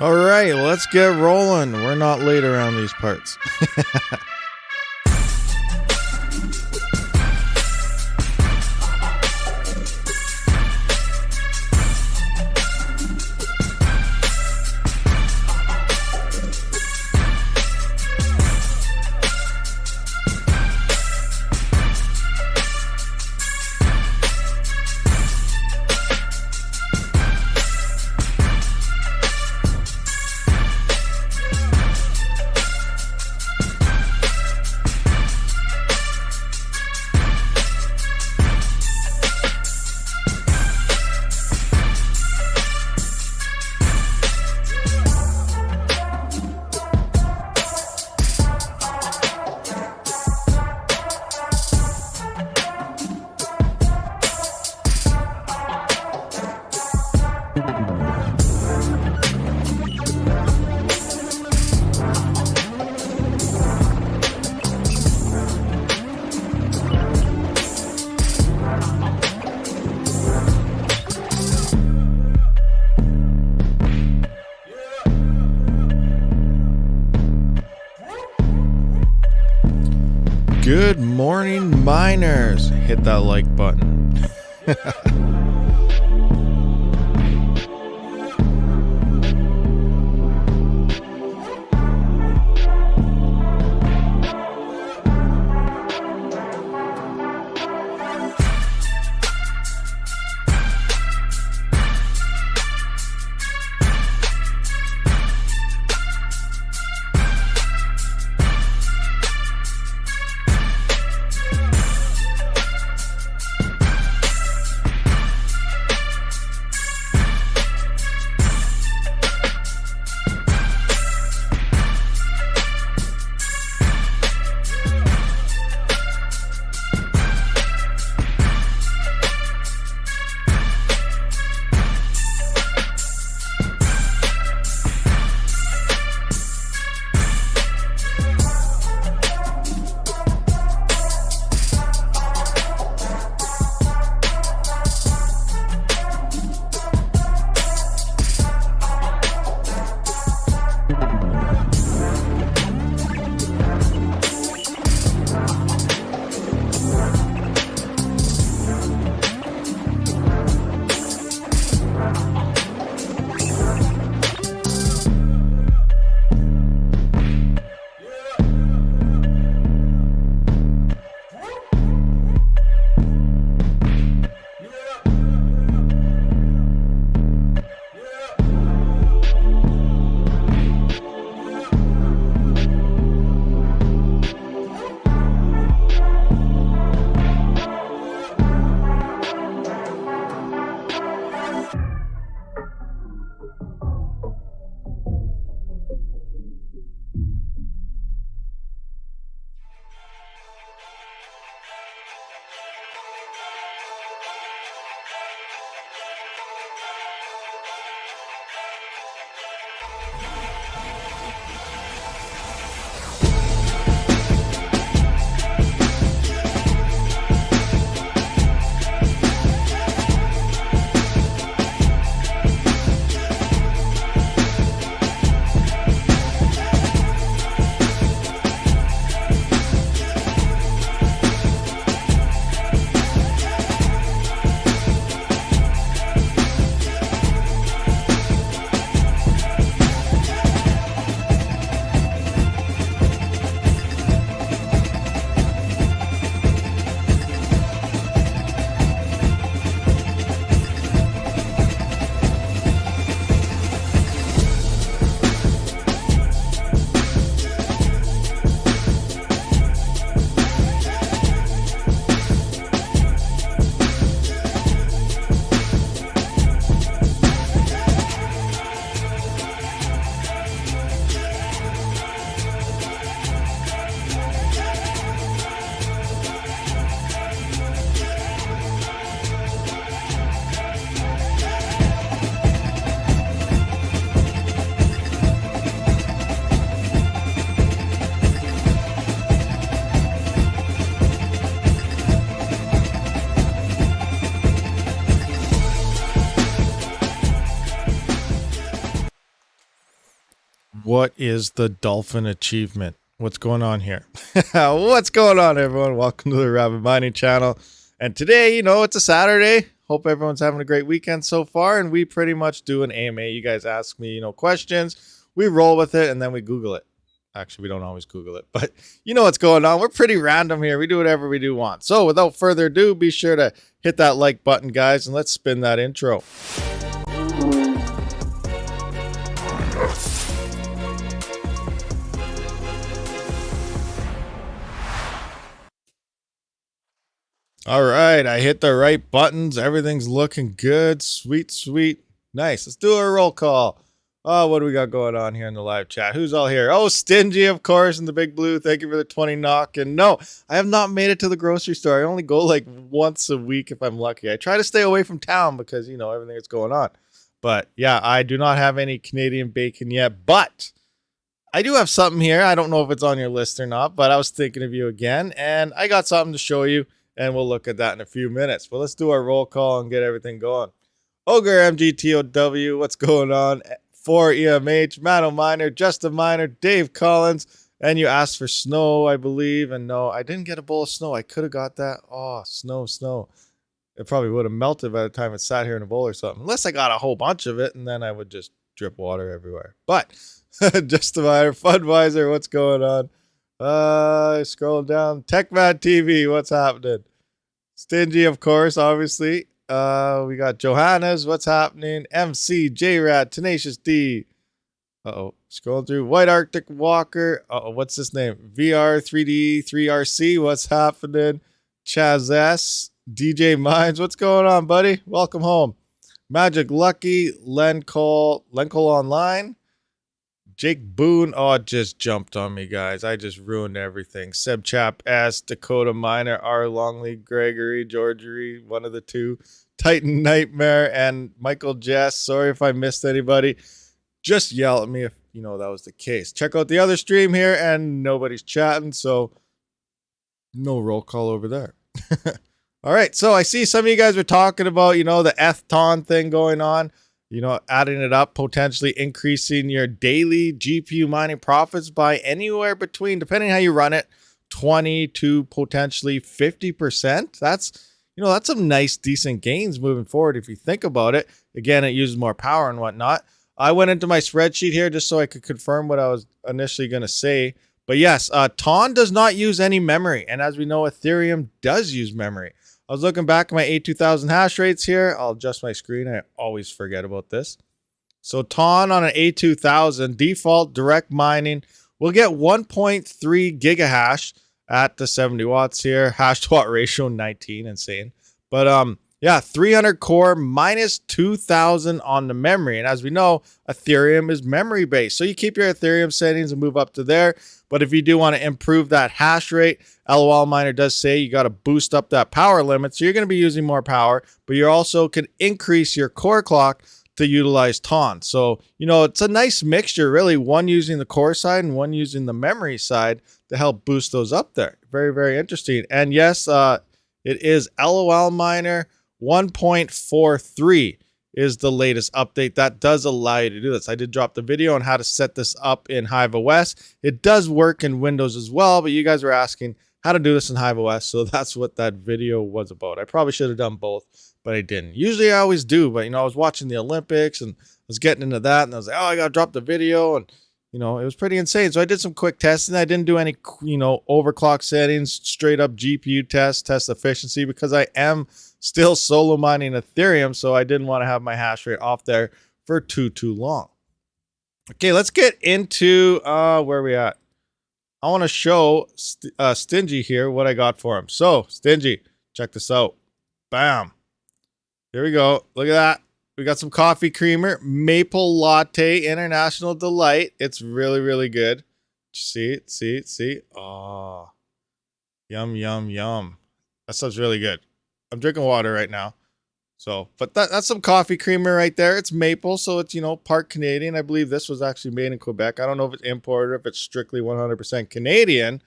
All right, let's get rolling. We're not late around these parts. Good morning, miners. Hit that like button. What is the dolphin achievement? What's going on here? What's going on, everyone? Welcome to the Rabid Mining channel. And today, you know, it's a Saturday. Hope everyone's having a great weekend so far. And we pretty much do an AMA. You guys ask me, questions. We roll with it and then we Google it. Actually, we don't always Google it, but you know what's going on. We're pretty random here. We do whatever we do want. So without further ado, be sure to hit that like button, guys, and let's spin that intro. All right, I hit the right buttons. Everything's looking good. Sweet, sweet. Nice. Let's do a roll call. Oh, what do we got going on here in the live chat? Who's all here? Oh, Stingy, of course, in the big blue. Thank you for the 20 knock. And no, I have not made it to the grocery store. I only go like once a week if I'm lucky. I try to stay away from town because, everything that's going on. But yeah, I do not have any Canadian bacon yet, but I do have something here. I don't know if it's on your list or not, but I was thinking of you again, and I got something to show you, and we'll look at that in a few minutes. But let's do our roll call and get everything going. Ogre MGTOW, what's going on? For EMH, Mano Miner, Justin Miner, Dave Collins, and you asked for snow, I believe. And no, I didn't get a bowl of snow. I could have got that. Oh, snow. It probably would have melted by the time it sat here in a bowl or something. Unless I got a whole bunch of it, and then I would just drip water everywhere. But Justin Miner, Funwiser, what's going on? Scrolling down. TechMad TV, what's happening? Stingy, of course, obviously. We got Johannes, what's happening? MC, JRAD, Tenacious D. Scrolling through. White Arctic Walker. What's his name? VR3D 3RC, what's happening? Chaz S, DJ Mines, what's going on, buddy? Welcome home. Magic Lucky, Len Cole Online. Jake Boone. Oh, it just jumped on me, guys. I just ruined everything. Seb Chap S, Dakota Miner, R Longley, Gregory, Georgery, one of the two. Titan Nightmare, and Michael Jess. Sorry if I missed anybody. Just yell at me if that was the case. Check out the other stream here, and nobody's chatting, so no roll call over there. All right, so I see some of you guys were talking about, the ETH-TON thing going on. Adding it up, potentially increasing your daily GPU mining profits by anywhere between, depending how you run it, 20 to potentially 50%. That's some nice, decent gains moving forward if you think about it. Again, it uses more power and whatnot. I went into my spreadsheet here just so I could confirm what I was initially going to say. But yes, TON does not use any memory. And as we know, Ethereum does use memory. I was looking back at my A2000 hash rates here. I'll adjust my screen. I always forget about this. So TON on an A2000 default direct mining will get 1.3 gigahash at the 70 watts here. Hash to watt ratio 19, insane. But yeah, 300 core minus 2000 on the memory. And as we know, Ethereum is memory based. So you keep your Ethereum settings and move up to there. But if you do want to improve that hash rate, LOL Miner does say you got to boost up that power limit. So you're going to be using more power, but you also can increase your core clock to utilize TON. So, it's a nice mixture, really, one using the core side and one using the memory side to help boost those up there. Very, very interesting. And yes, it is LOL Miner 1.43 is the latest update that does allow you to do this. I did drop the video on how to set this up in Hive OS. It does work in Windows as well, but you guys were asking how to do this in Hive OS, so that's what that video was about. I probably should have done both, but I didn't. Usually I always do, but I was watching the Olympics and I was getting into that, and I was like, I gotta drop the video, and it was pretty insane. So I did some quick testing. I didn't do any overclock settings, straight up GPU test efficiency, because I am still solo mining Ethereum, so I didn't want to have my hash rate off there for too long. Okay, let's get into where we at. I want to show Stingy here what I got for him. So, Stingy, check this out. Bam. Here we go. Look at that. We got some coffee creamer, maple latte, international delight. It's really, really good. See it. Oh, yum, yum, yum. That stuff's really good. I'm drinking water right now. So, but that's some coffee creamer right there. It's maple, so it's, part Canadian. I believe this was actually made in Quebec. I don't know if it's imported or if it's strictly 100% Canadian,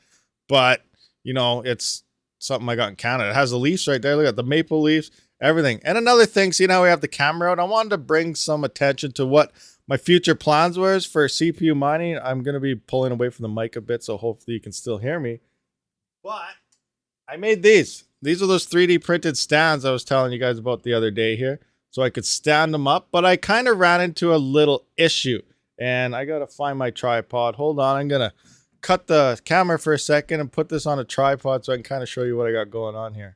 but, it's something I got in Canada. It has the leaves right there. Look at the maple leaves, everything. And another thing, see now we have the camera out. I wanted to bring some attention to what my future plans was for CPU mining. I'm going to be pulling away from the mic a bit, so hopefully you can still hear me. But I made these. These are those 3D printed stands I was telling you guys about the other day here. So I could stand them up, but I kind of ran into a little issue. And I got to find my tripod. Hold on, I'm going to cut the camera for a second and put this on a tripod so I can kind of show you what I got going on here.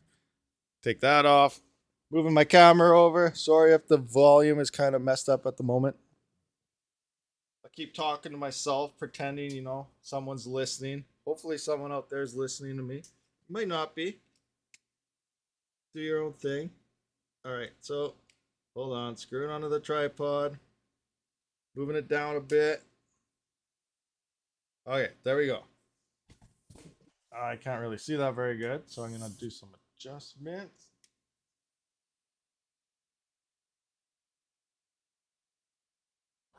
Take that off. Moving my camera over. Sorry if the volume is kind of messed up at the moment. I keep talking to myself, pretending, you know, someone's listening. Hopefully someone out there is listening to me. Might not be. Do your own thing. All right, so hold on. Screw it onto the tripod. Moving it down a bit. Okay, there we go. I can't really see that very good, so I'm going to do some adjustments.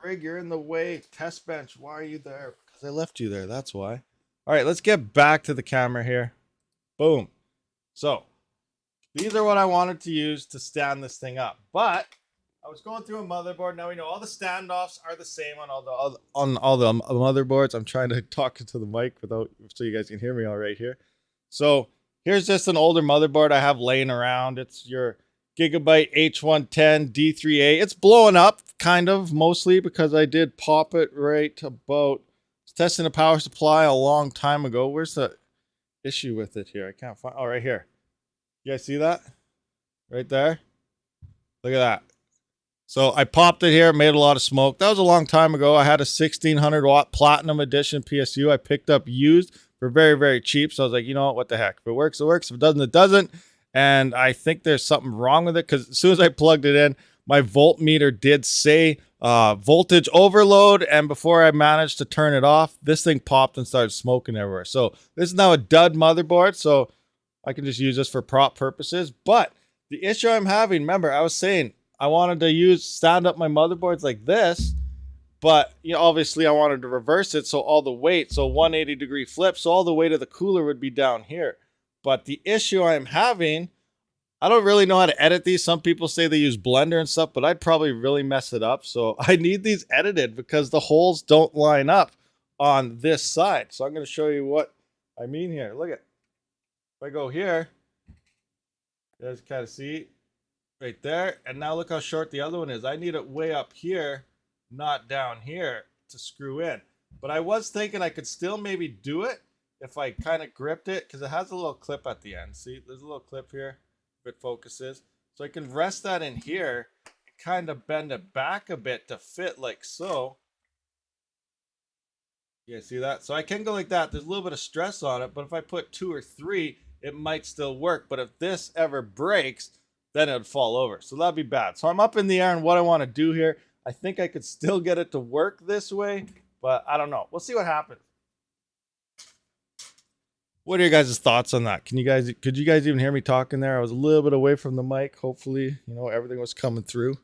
Rig, you're in the way. Test bench, why are you there? Because I left you there, that's why. All right, let's get back to the camera here. Boom. So, these are what I wanted to use to stand this thing up. But I was going through a motherboard. Now we know all the standoffs are the same on all the motherboards. I'm trying to talk into the mic without so you guys can hear me all right here. So, here's just an older motherboard I have laying around. It's your Gigabyte H110 D3A. It's blowing up, kind of, mostly because I did pop it right about testing the power supply a long time ago. Where's the issue with it here? I can't find. Oh, right here. You guys see that? Right there? Look at that. So I popped it here, made a lot of smoke. That was a long time ago. I had a 1600 watt Platinum Edition PSU I picked up used for very, very cheap. So I was like, you know what the heck? If it works, it works. If it doesn't, it doesn't. And I think there's something wrong with it because as soon as I plugged it in, my voltmeter did say voltage overload. And before I managed to turn it off, this thing popped and started smoking everywhere. So this is now a dud motherboard. So I can just use this for prop purposes. But the issue I'm having, remember, I was saying I wanted to stand up my motherboards like this. But you know, obviously I wanted to reverse it. So all the weight, so 180-degree flip. So all the weight of the cooler would be down here. But the issue I'm having, I don't really know how to edit these. Some people say they use Blender and stuff, but I'd probably really mess it up. So I need these edited because the holes don't line up on this side. So I'm going to show you what I mean here. Look at, if I go here, you guys kind of see right there. And now look how short the other one is. I need it way up here, not down here to screw in. But I was thinking I could still maybe do it if I kind of gripped it, because it has a little clip at the end. See, there's a little clip here if it focuses. So I can rest that in here and kind of bend it back a bit to fit like so. Yeah, see that? So I can go like that. There's a little bit of stress on it, but if I put 2 or 3, it might still work. But if this ever breaks, then it would fall over. So that'd be bad. So I'm up in the air on what I want to do here. I think I could still get it to work this way, but I don't know. We'll see what happens. What are your guys' thoughts on that? Could you guys even hear me talking there? I was a little bit away from the mic. Hopefully, you know, everything was coming through.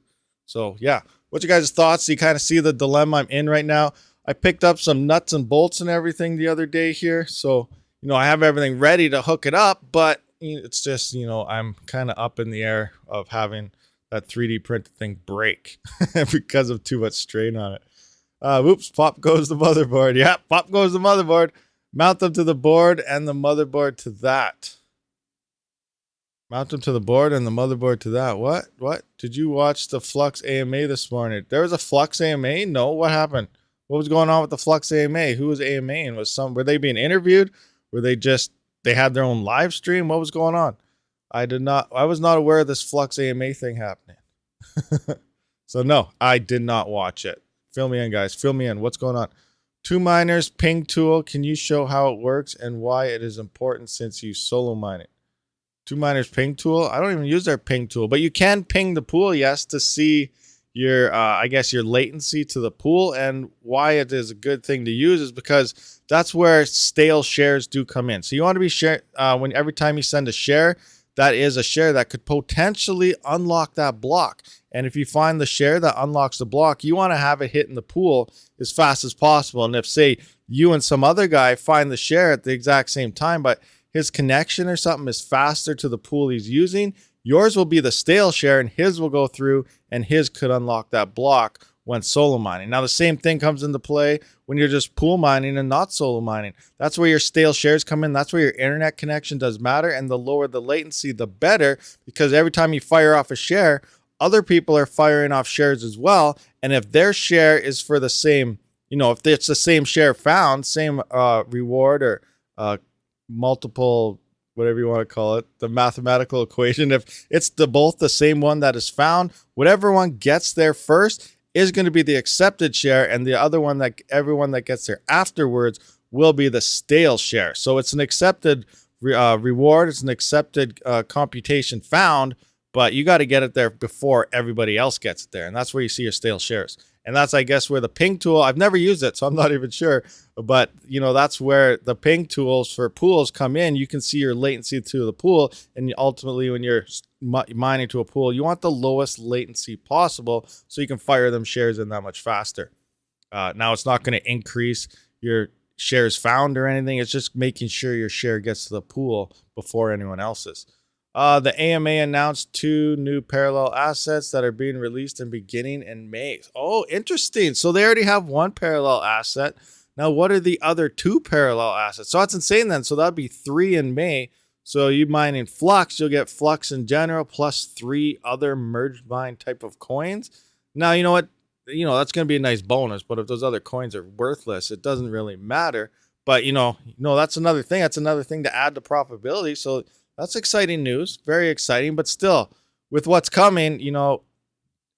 So yeah, what's your guys' thoughts? You kind of see the dilemma I'm in right now. I picked up some nuts and bolts and everything the other day here. So, you know, I have everything ready to hook it up, but it's just, you know, I'm kind of up in the air of having that 3D printed thing break because of too much strain on it. Whoops, pop goes the motherboard. Yeah, pop goes the motherboard. Mount them to the board and the motherboard to that. Mount them to the board and the motherboard to that. What? Did you watch the Flux AMA this morning? There was a Flux AMA? No, what happened? What was going on with the Flux AMA? Who was AMAing? Were they being interviewed? Were they had their own live stream? What was going on? I was not aware of this Flux AMA thing happening. So no, I did not watch it. Fill me in, guys. Fill me in. What's going on? 2Miners ping tool. Can you show how it works and why it is important since you solo mine it? 2Miners ping tool. I don't even use their ping tool, but you can ping the pool, yes, to see your, I guess, your latency to the pool. And why it is a good thing to use is because that's where stale shares do come in. So you want to be every time you send a share, that is a share that could potentially unlock that block. And if you find the share that unlocks the block, you want to have it hit in the pool as fast as possible. And if, say, you and some other guy find the share at the exact same time, but his connection or something is faster to the pool he's using, yours will be the stale share and his will go through and his could unlock that block when solo mining. Now, the same thing comes into play when you're just pool mining and not solo mining. That's where your stale shares come in. That's where your internet connection does matter. And the lower the latency, the better, because every time you fire off a share, other people are firing off shares as well. And if their share is for the same, if it's the same share found, same reward or multiple, whatever you want to call it, the mathematical equation, if it's both the same one that is found, whatever one gets there first is going to be the accepted share, and the other one, that everyone that gets there afterwards, will be the stale share. So it's an accepted reward, it's an accepted computation found, but you got to get it there before everybody else gets it there, and that's where you see your stale shares. And that's, I guess, where the ping tool, I've never used it, so I'm not even sure. But, that's where the ping tools for pools come in. You can see your latency to the pool. And ultimately, when you're mining to a pool, you want the lowest latency possible so you can fire them shares in that much faster. Now, it's not going to increase your shares found or anything. It's just making sure your share gets to the pool before anyone else's. The AMA announced 2 new parallel assets that are being released and beginning in May. Oh, interesting. So they already have 1 parallel asset. Now, what are the other 2 parallel assets? So that's insane then. So that'd be 3 in May. So you mine in Flux, you'll get Flux in general plus 3 other merged mine type of coins. Now, you know what? That's going to be a nice bonus. But if those other coins are worthless, it doesn't really matter. But, that's another thing. That's another thing to add to profitability. So that's exciting news. Very exciting. But still, with what's coming,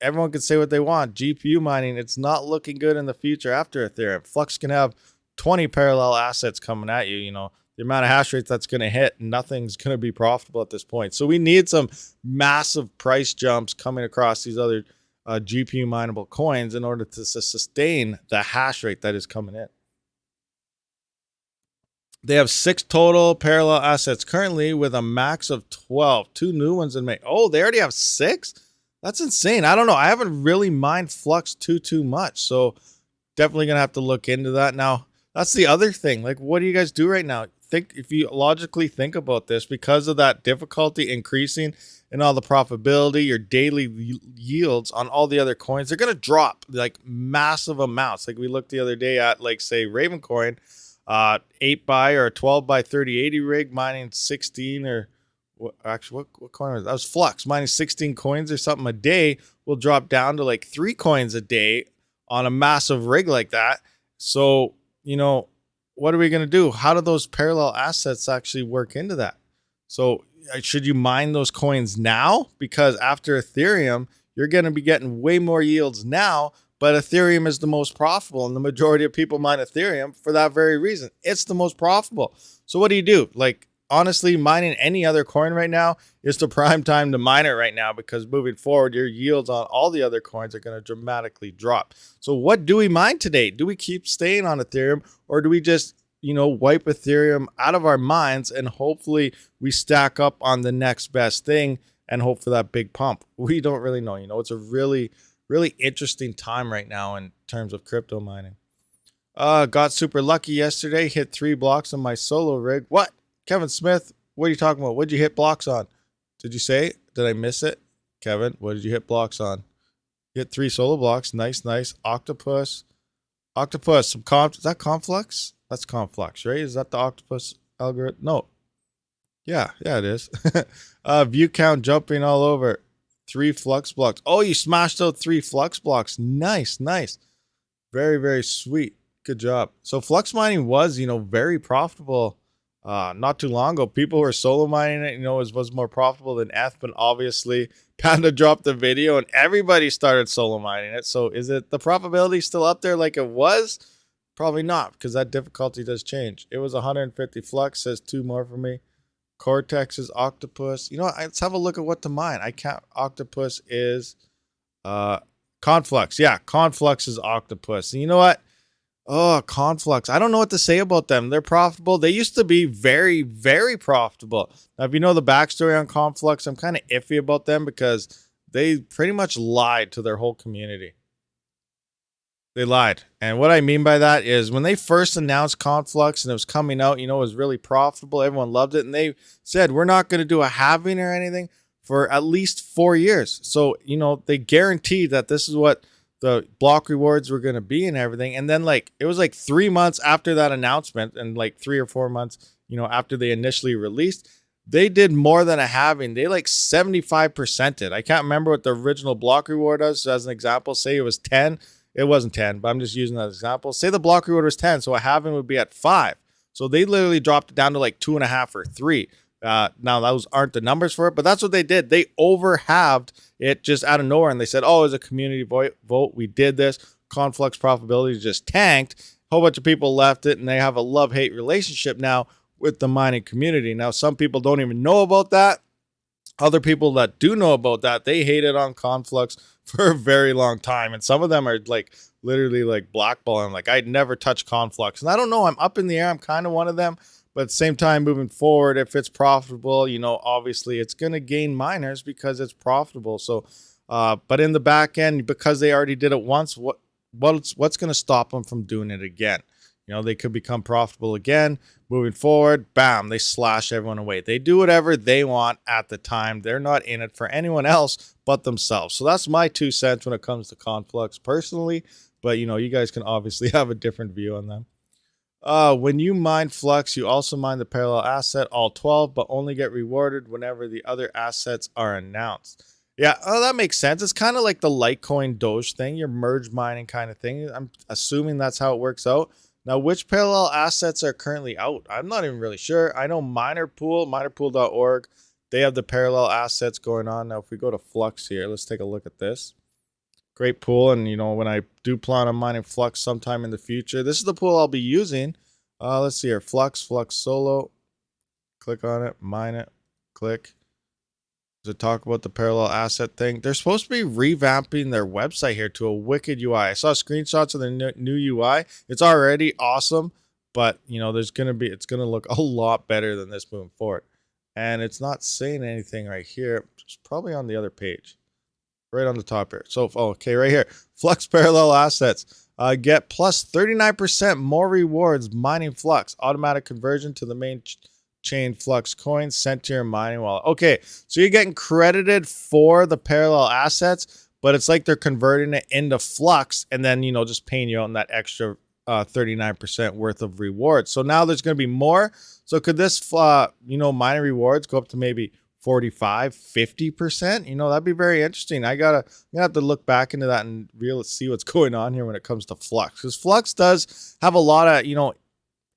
everyone can say what they want. GPU mining, it's not looking good in the future after Ethereum. Flux can have 20 parallel assets coming at you. The amount of hash rates that's going to hit, nothing's going to be profitable at this point. So we need some massive price jumps coming across these other GPU mineable coins in order to sustain the hash rate that is coming in. They have 6 total parallel assets currently with a max of 12. 2 new ones in May. Oh, they already have 6? That's insane. I don't know. I haven't really mined Flux too much. So definitely going to have to look into that. Now, that's the other thing. Like, what do you guys do right now? If you logically think about this, because of that difficulty increasing and all the profitability, your daily yields on all the other coins, they're going to drop like massive amounts. Like we looked the other day at, like, say, Ravencoin. 8 by or a 12 by 3080 rig mining 16 or what coin was that? That was Flux mining 16 coins or something a day will drop down to like 3 coins a day on a massive rig like that. So, what are we going to do? How do those parallel assets actually work into that? So should you mine those coins now? Because after Ethereum, you're going to be getting way more yields now. But Ethereum is the most profitable, and the majority of people mine Ethereum for that very reason. It's the most profitable. So what do you do? Like, honestly, mining any other coin right now is the prime time to mine it right now, because moving forward, your yields on all the other coins are going to dramatically drop. So what do we mine today? Do we keep staying on Ethereum, or do we just, wipe Ethereum out of our minds and hopefully we stack up on the next best thing and hope for that big pump? We don't really know. It's a really interesting time right now in terms of crypto mining. Got super lucky yesterday. Hit 3 blocks on my solo rig. What? Kevin Smith, what are you talking about? What'd you hit blocks on? Did you say? Did I miss it? Kevin, what did you hit blocks on? You hit 3 solo blocks. Nice. Octopus. Is that Conflux? That's Conflux, right? Is that the Octopus algorithm? No. Yeah, it is. View count jumping all over. 3 Flux blocks. Oh, you smashed out 3 Flux blocks. Nice. Very, very sweet. Good job. So Flux mining was, very profitable not too long ago. People were solo mining it, was more profitable than ETH, but obviously Panda dropped the video and everybody started solo mining it. So is it the profitability still up there like it was? Probably not, because that difficulty does change. It was 150 Flux, says 2 more for me. Cortex is Octopus. Let's have a look at what to mine. Octopus is Conflux. Yeah, Conflux is Octopus. And you know what? Oh, Conflux. I don't know what to say about them. They're profitable. They used to be very, very profitable. Now, if you know the backstory on Conflux, I'm kind of iffy about them because they pretty much lied to their whole community. They lied. And what I mean by that is when they first announced Conflux and it was coming out, it was really profitable. Everyone loved it. And they said, we're not going to do a halving or anything for at least 4 years. So, they guaranteed that this is what the block rewards were going to be and everything. And then like it was like 3 months after that announcement, and like 3 or 4 months, after they initially released, they did more than a halving. They like 75% it. I can't remember what the original block reward was. So as an example, say it was 10. It wasn't 10, but I'm just using that as an example. Say the block reward was 10, so a halving would be at 5. So they literally dropped it down to like 2.5 or 3. Now those aren't the numbers for it, but that's what they did. They over halved it just out of nowhere, and they said, "Oh, it's a community vote. We did this. Conflux profitability just tanked. A whole bunch of people left it, and they have a love-hate relationship now with the mining community." Now, some people don't even know about that. Other people that do know about that, they hated on Conflux for a very long time, and some of them are like literally like blackballing. Like, I'd never touch Conflux, and I don't know. I'm up in the air. I'm kind of one of them. But at the same time, moving forward, if it's profitable, obviously it's going to gain miners because it's profitable. So, but in the back end, because they already did it once, what's going to stop them from doing it again? They could become profitable again. Moving forward, bam, they slash everyone away. They do whatever they want at the time. They're not in it for anyone else but themselves. So that's my 2 cents when it comes to Conflux personally. But, you guys can obviously have a different view on them. When you mine Flux, you also mine the parallel asset, all 12, but only get rewarded whenever the other assets are announced. Yeah, that makes sense. It's kind of like the Litecoin Doge thing, your merge mining kind of thing. I'm assuming that's how it works out. Now, which parallel assets are currently out? I'm not even really sure. I know Minerpool, minerpool.org, they have the parallel assets going on. Now, if we go to Flux here, let's take a look at this. Great pool, and when I do plan on mining Flux sometime in the future, this is the pool I'll be using. Let's see here, Flux Solo. Click on it, mine it, click. Does it talk about the parallel asset thing? They're supposed to be revamping their website here to a wicked UI. I saw screenshots of the new UI. It's already awesome, but it's gonna look a lot better than this moving forward. And it's not saying anything right here. It's probably on the other page. Right on the top here. So, okay, right here. Flux parallel assets. Get plus 39% more rewards mining Flux. Automatic conversion to the main chain Flux coins sent to your mining wallet. Okay, so you're getting credited for the parallel assets, but it's like they're converting it into Flux and then, just paying you out in that extra 39% worth of rewards. So now there's going to be more. So could this, mining rewards go up to maybe 45, 50%? That'd be very interesting. I'm gonna have to look back into that and see what's going on here when it comes to Flux, because Flux does have a lot of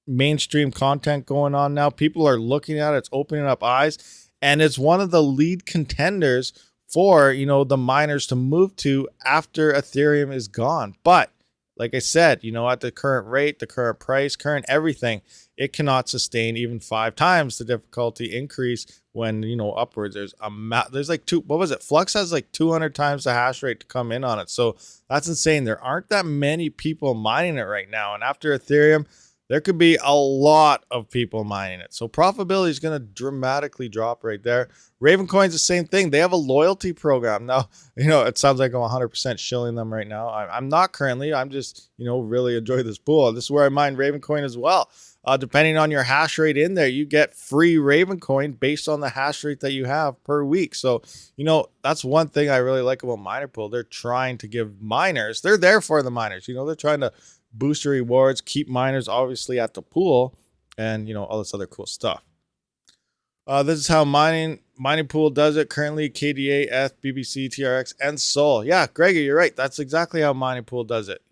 mainstream content going on now. People are looking at it. It's opening up eyes, and it's one of the lead contenders for the miners to move to after Ethereum is gone. But like I said, at the current rate, the current price, current everything, it cannot sustain even 5 times the difficulty increase when, upwards. There's like Flux has like 200 times the hash rate to come in on it. So that's insane. There aren't that many people mining it right now. And after Ethereum, there could be a lot of people mining it. So profitability is going to dramatically drop right there. Ravencoin's the same thing. They have a loyalty program. Now, it sounds like I'm 100% shilling them right now. I'm not currently. I'm just, really enjoy this pool. This is where I mine Ravencoin as well. Depending on your hash rate in there, you get free Ravencoin based on the hash rate that you have per week. So, that's one thing I really like about Minerpool. They're trying to give miners, they're there for the miners. They're trying to boost your rewards, keep miners obviously at the pool, and all this other cool stuff. This is how Minerpool does it currently. KDA, ETH, BBC, TRX, and Sol. Yeah, Gregor, you're right. That's exactly how Minerpool does it.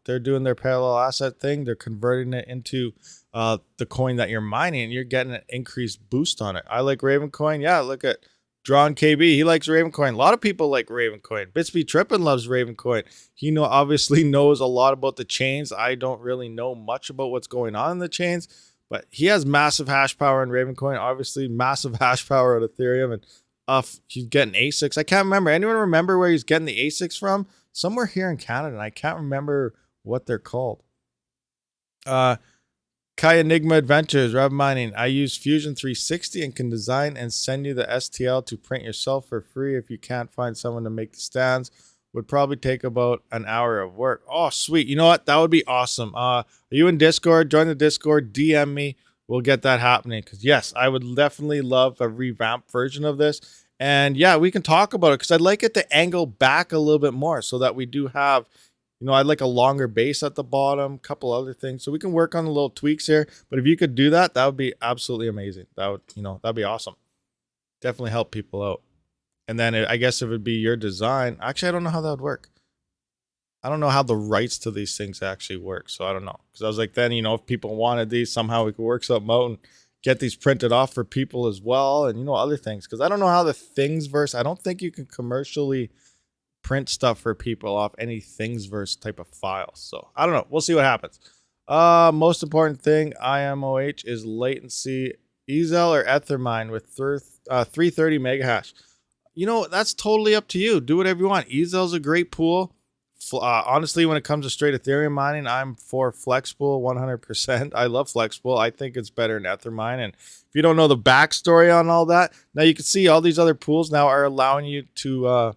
They're doing their parallel asset thing. They're converting it into the coin that you're mining, and you're getting an increased boost on it. I like Ravencoin. Yeah, look at Drawn KB. He likes Ravencoin. A lot of people like Ravencoin. Bitsby Trippin loves Ravencoin. He obviously knows a lot about the chains. I don't really know much about what's going on in the chains, but he has massive hash power in Ravencoin. Obviously, massive hash power at Ethereum, and he's getting ASICs. I can't remember. Anyone remember where he's getting the ASICs from? Somewhere here in Canada, and I can't remember what they're called. Kai Enigma Adventures, Rabid Mining. I use Fusion 360 and can design and send you the STL to print yourself for free if you can't find someone to make the stands. Would probably take about an hour of work. Oh, sweet. You know what? That would be awesome. Are you in Discord? Join the Discord. DM me. We'll get that happening. Because, yes, I would definitely love a revamped version of this. And yeah, we can talk about it because I'd like it to angle back a little bit more so that we do have, I'd like a longer base at the bottom, a couple other things. So we can work on the little tweaks here. But if you could do that, that would be absolutely amazing. That would, that'd be awesome. Definitely help people out. And then I guess if it'd be your design, actually, I don't know how that would work. I don't know how the rights to these things actually work. So I don't know. Because I was like, then, if people wanted these, somehow we could work something out and get these printed off for people as well. And, other things. Because I don't know how the Thingiverse, I don't think you can commercially print stuff for people off any Thingiverse type of files. So I don't know. We'll see what happens. Most important thing, IMOH is latency, Ezel or Ethermine with 330 mega hash. That's totally up to you. Do whatever you want. Ezel's a great pool. Honestly, when it comes to straight Ethereum mining, I'm for Flexpool 100%. I love Flexpool. I think it's better than Ethermine. And if you don't know the backstory on all that, now you can see all these other pools now are allowing you to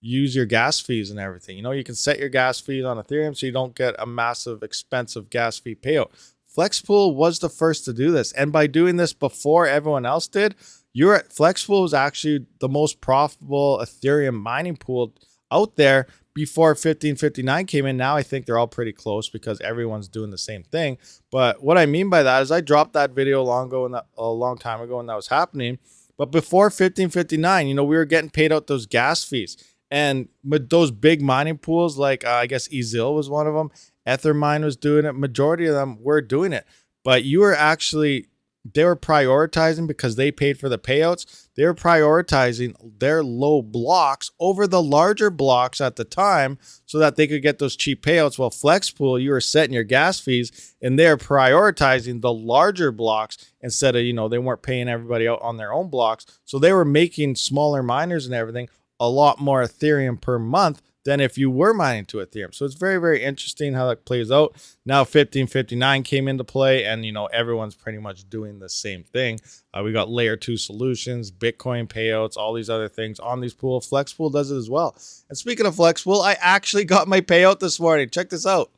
use your gas fees and everything. You can set your gas fees on Ethereum so you don't get a massive expensive gas fee payout. Flexpool was the first to do this. And by doing this before everyone else did, Flexpool was actually the most profitable Ethereum mining pool out there before 1559 came in. Now I think they're all pretty close because everyone's doing the same thing. But what I mean by that is I dropped that video a long time ago when that was happening. But before 1559, we were getting paid out those gas fees. And with those big mining pools, like I guess Ezil was one of them, Ethermine was doing it. Majority of them were doing it. But they were prioritizing because they paid for the payouts. They were prioritizing their low blocks over the larger blocks at the time so that they could get those cheap payouts. While Flexpool, you were setting your gas fees and they're prioritizing the larger blocks instead of, they weren't paying everybody out on their own blocks. So they were making smaller miners and everything a lot more Ethereum per month than if you were mining to Ethereum. So it's very, very interesting how that plays out. Now 1559 came into play and, everyone's pretty much doing the same thing. We got layer 2 solutions, Bitcoin payouts, all these other things on these pools. Flexpool does it as well. And speaking of Flexpool, I actually got my payout this morning. Check this out.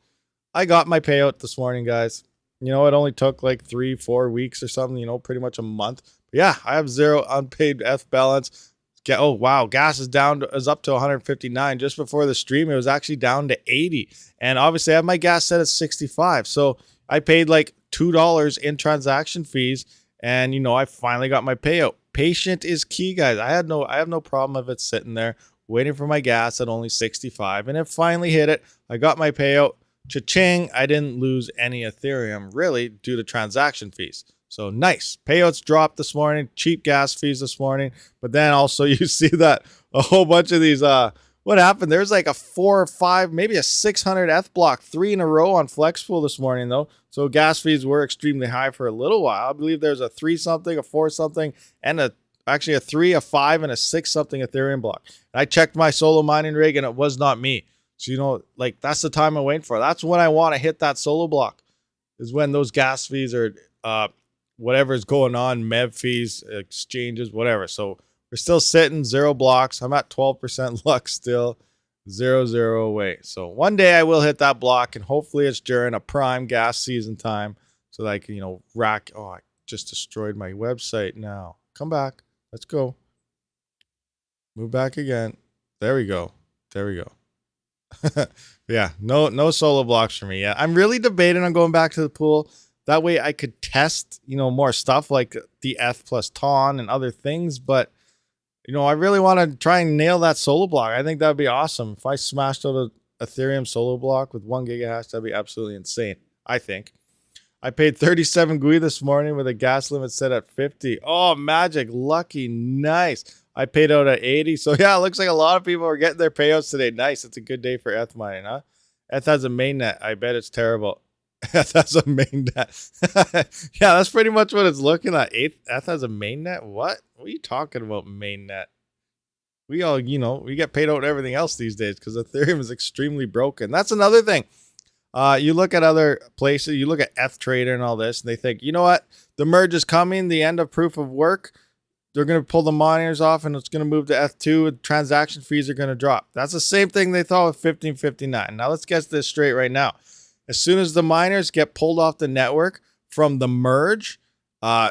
I got my payout this morning, guys. It only took like 3-4 weeks or something, pretty much a month. But yeah, I have 0 unpaid F balance. Oh, wow. Gas is up to 159. Just before the stream, it was actually down to 80. And obviously, I have my gas set at 65. So I paid like $2 in transaction fees. And, I finally got my payout. Patient is key, guys. I have no problem of it sitting there waiting for my gas at only 65. And it finally hit it. I got my payout. Cha-ching. I didn't lose any Ethereum, really, due to transaction fees. So nice. Payouts dropped this morning, cheap gas fees this morning. But then also you see that a whole bunch of these, what happened? There's like a 4 or 5, maybe a 600 ETH block, 3 in a row on Flexpool this morning though. So gas fees were extremely high for a little while. I believe there's a 3 something, a 4 something, and actually a 3, a 5, and a 6 something Ethereum block. And I checked my solo mining rig and it was not me. So, that's the time I'm waiting for. That's when I want to hit that solo block, is when those gas fees are, whatever's going on, MEV fees, exchanges, whatever. So we're still sitting 0 blocks. I'm at 12% luck still, 0 away. So one day I will hit that block, and hopefully it's during a prime gas season time so that I can, rack. Oh, I just destroyed my website now. Come back. Let's go. Move back again. There we go. Yeah, no solo blocks for me. Yeah, I'm really debating on going back to the pool. That way I could test, more stuff like the F plus TON and other things. But, I really want to try and nail that solo block. I think that would be awesome. If I smashed out a Ethereum solo block with 1 gigahash, that'd be absolutely insane, I think. I paid 37 GUI this morning with a gas limit set at 50. Oh, magic. Lucky. Nice. I paid out at 80. So, yeah, it looks like a lot of people are getting their payouts today. Nice. It's a good day for ETH mining, huh? ETH has a mainnet. I bet it's terrible. That's a mainnet. Yeah, that's pretty much what it's looking at. ETH has a mainnet? What are you talking about, mainnet? We all, we get paid out everything else these days because Ethereum is extremely broken. That's another thing. You look at other places, you look at ETH Trader and all this, and they think, you know what? The merge is coming, the end of proof of work. They're going to pull the miners off and it's going to move to ETH2 and transaction fees are going to drop. That's the same thing they thought with 1559. Now let's get this straight right now. As soon as the miners get pulled off the network from the merge,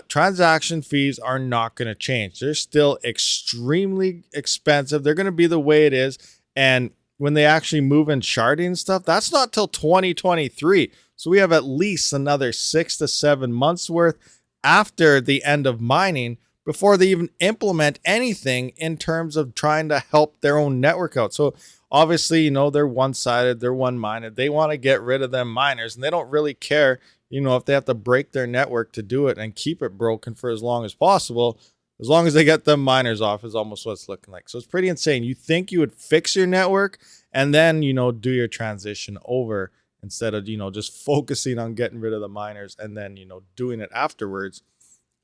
transaction fees are not going to change. They're still extremely expensive. They're going to be the way it is. And when they actually move in sharding and stuff, that's not till 2023. So we have at least another 6 to 7 months worth after the end of mining before they even implement anything in terms of trying to help their own network out. So obviously, they're one-sided, they're one-minded. They want to get rid of them miners, and they don't really care, if they have to break their network to do it and keep it broken for as long as possible. As long as they get them miners off is almost what it's looking like. So it's pretty insane. You think you would fix your network and then, do your transition over instead of, just focusing on getting rid of the miners and then, doing it afterwards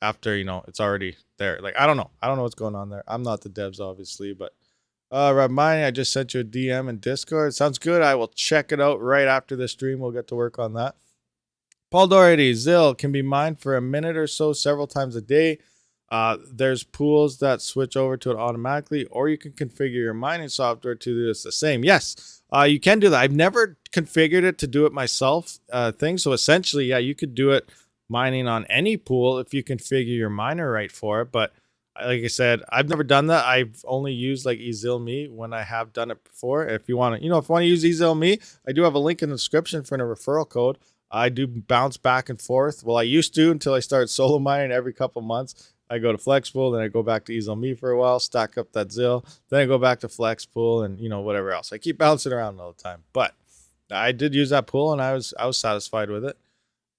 after, it's already there. Like, I don't know. I don't know what's going on there. I'm not the devs, obviously, but RabidMining, I just sent you a DM in Discord. Sounds good. I will check it out right after the stream. We'll get to work on that. Paul Doherty, Zill can be mined for a minute or so several times a day. There's pools that switch over to it automatically, or you can configure your mining software to do this the same. Yes, you can do that. I've never configured it to do it myself thing. So essentially, yeah, you could do it mining on any pool if you configure your miner right for it. But like I said, I've never done that. I've only used like EZIL.me when I have done it before. If you want to, if you want to use EZIL.me, I do have a link in the description for a referral code. I do bounce back and forth. Well, I used to until I started solo mining every couple months. I go to FlexPool, then I go back to EZIL.me for a while, stack up that ZIL, then I go back to FlexPool and, whatever else. I keep bouncing around all the time. But I did use that pool and I was satisfied with it.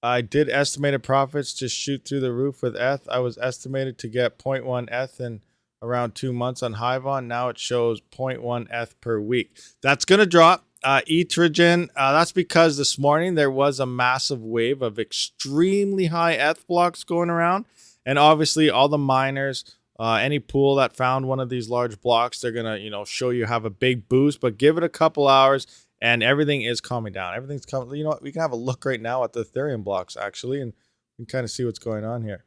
I did estimated profits just shoot through the roof with ETH. I was estimated to get 0.1 ETH in around 2 months on Hivon. Now it shows 0.1 ETH per week. That's going to drop. Etrogen, that's because this morning there was a massive wave of extremely high ETH blocks going around. And obviously all the miners, any pool that found one of these large blocks, they're going to, show you have a big boost. But give it a couple hours and everything is calming down. Everything's coming. You know what? We can have a look right now at the Ethereum blocks, actually, and we can kind of see what's going on here.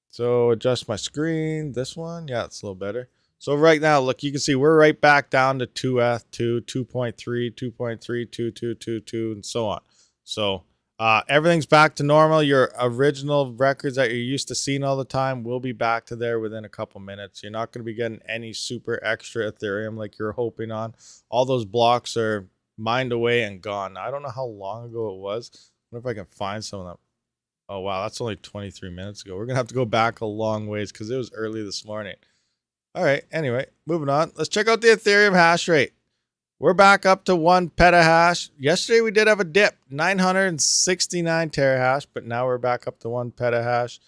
So adjust my screen. This one. Yeah, it's a little better. So right now, look, you can see we're right back down to 2 ETH, 2.3, 2.3, 2.2, and so on. So everything's back to normal. Your original records that you're used to seeing all the time will be back to there within a couple minutes. You're not going to be getting any super extra Ethereum like you're hoping on. All those blocks are mined away and gone. Now, I don't know how long ago it was. I wonder if I can find some of them. Oh, wow, that's only 23 minutes ago. We're going to have to go back a long ways because it was early this morning. All right, anyway, moving on. Let's check out the Ethereum hash rate. We're back up to 1 petahash. Yesterday we did have a dip, 969 terahash, but now we're back up to 1 petahash,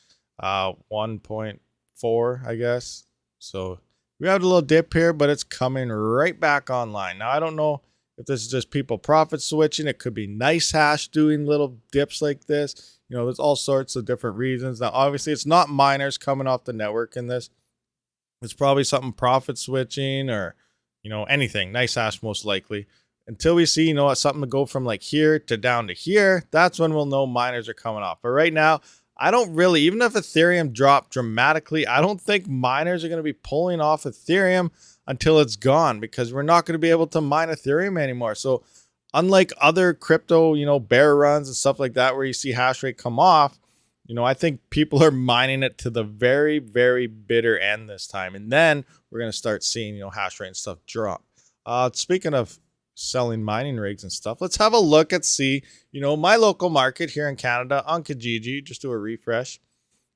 1.4, I guess. So we have a little dip here, but it's coming right back online. Now, I don't know if this is just people profit switching. It could be nice hash doing little dips like this. There's all sorts of different reasons. Now, obviously, it's not miners coming off the network in this. It's probably something profit switching or, anything. Nice hash most likely. Until we see, something to go from like here to down to here, that's when we'll know miners are coming off. But right now, I don't really, even if Ethereum dropped dramatically, I don't think miners are going to be pulling off Ethereum until it's gone because we're not going to be able to mine Ethereum anymore. So unlike other crypto, bear runs and stuff like that, where you see hash rate come off, I think people are mining it to the very, very bitter end this time. And then we're going to start seeing, hash rate and stuff drop. Speaking of selling mining rigs and stuff, let's have a look at my local market here in Canada on Kijiji. Just do a refresh.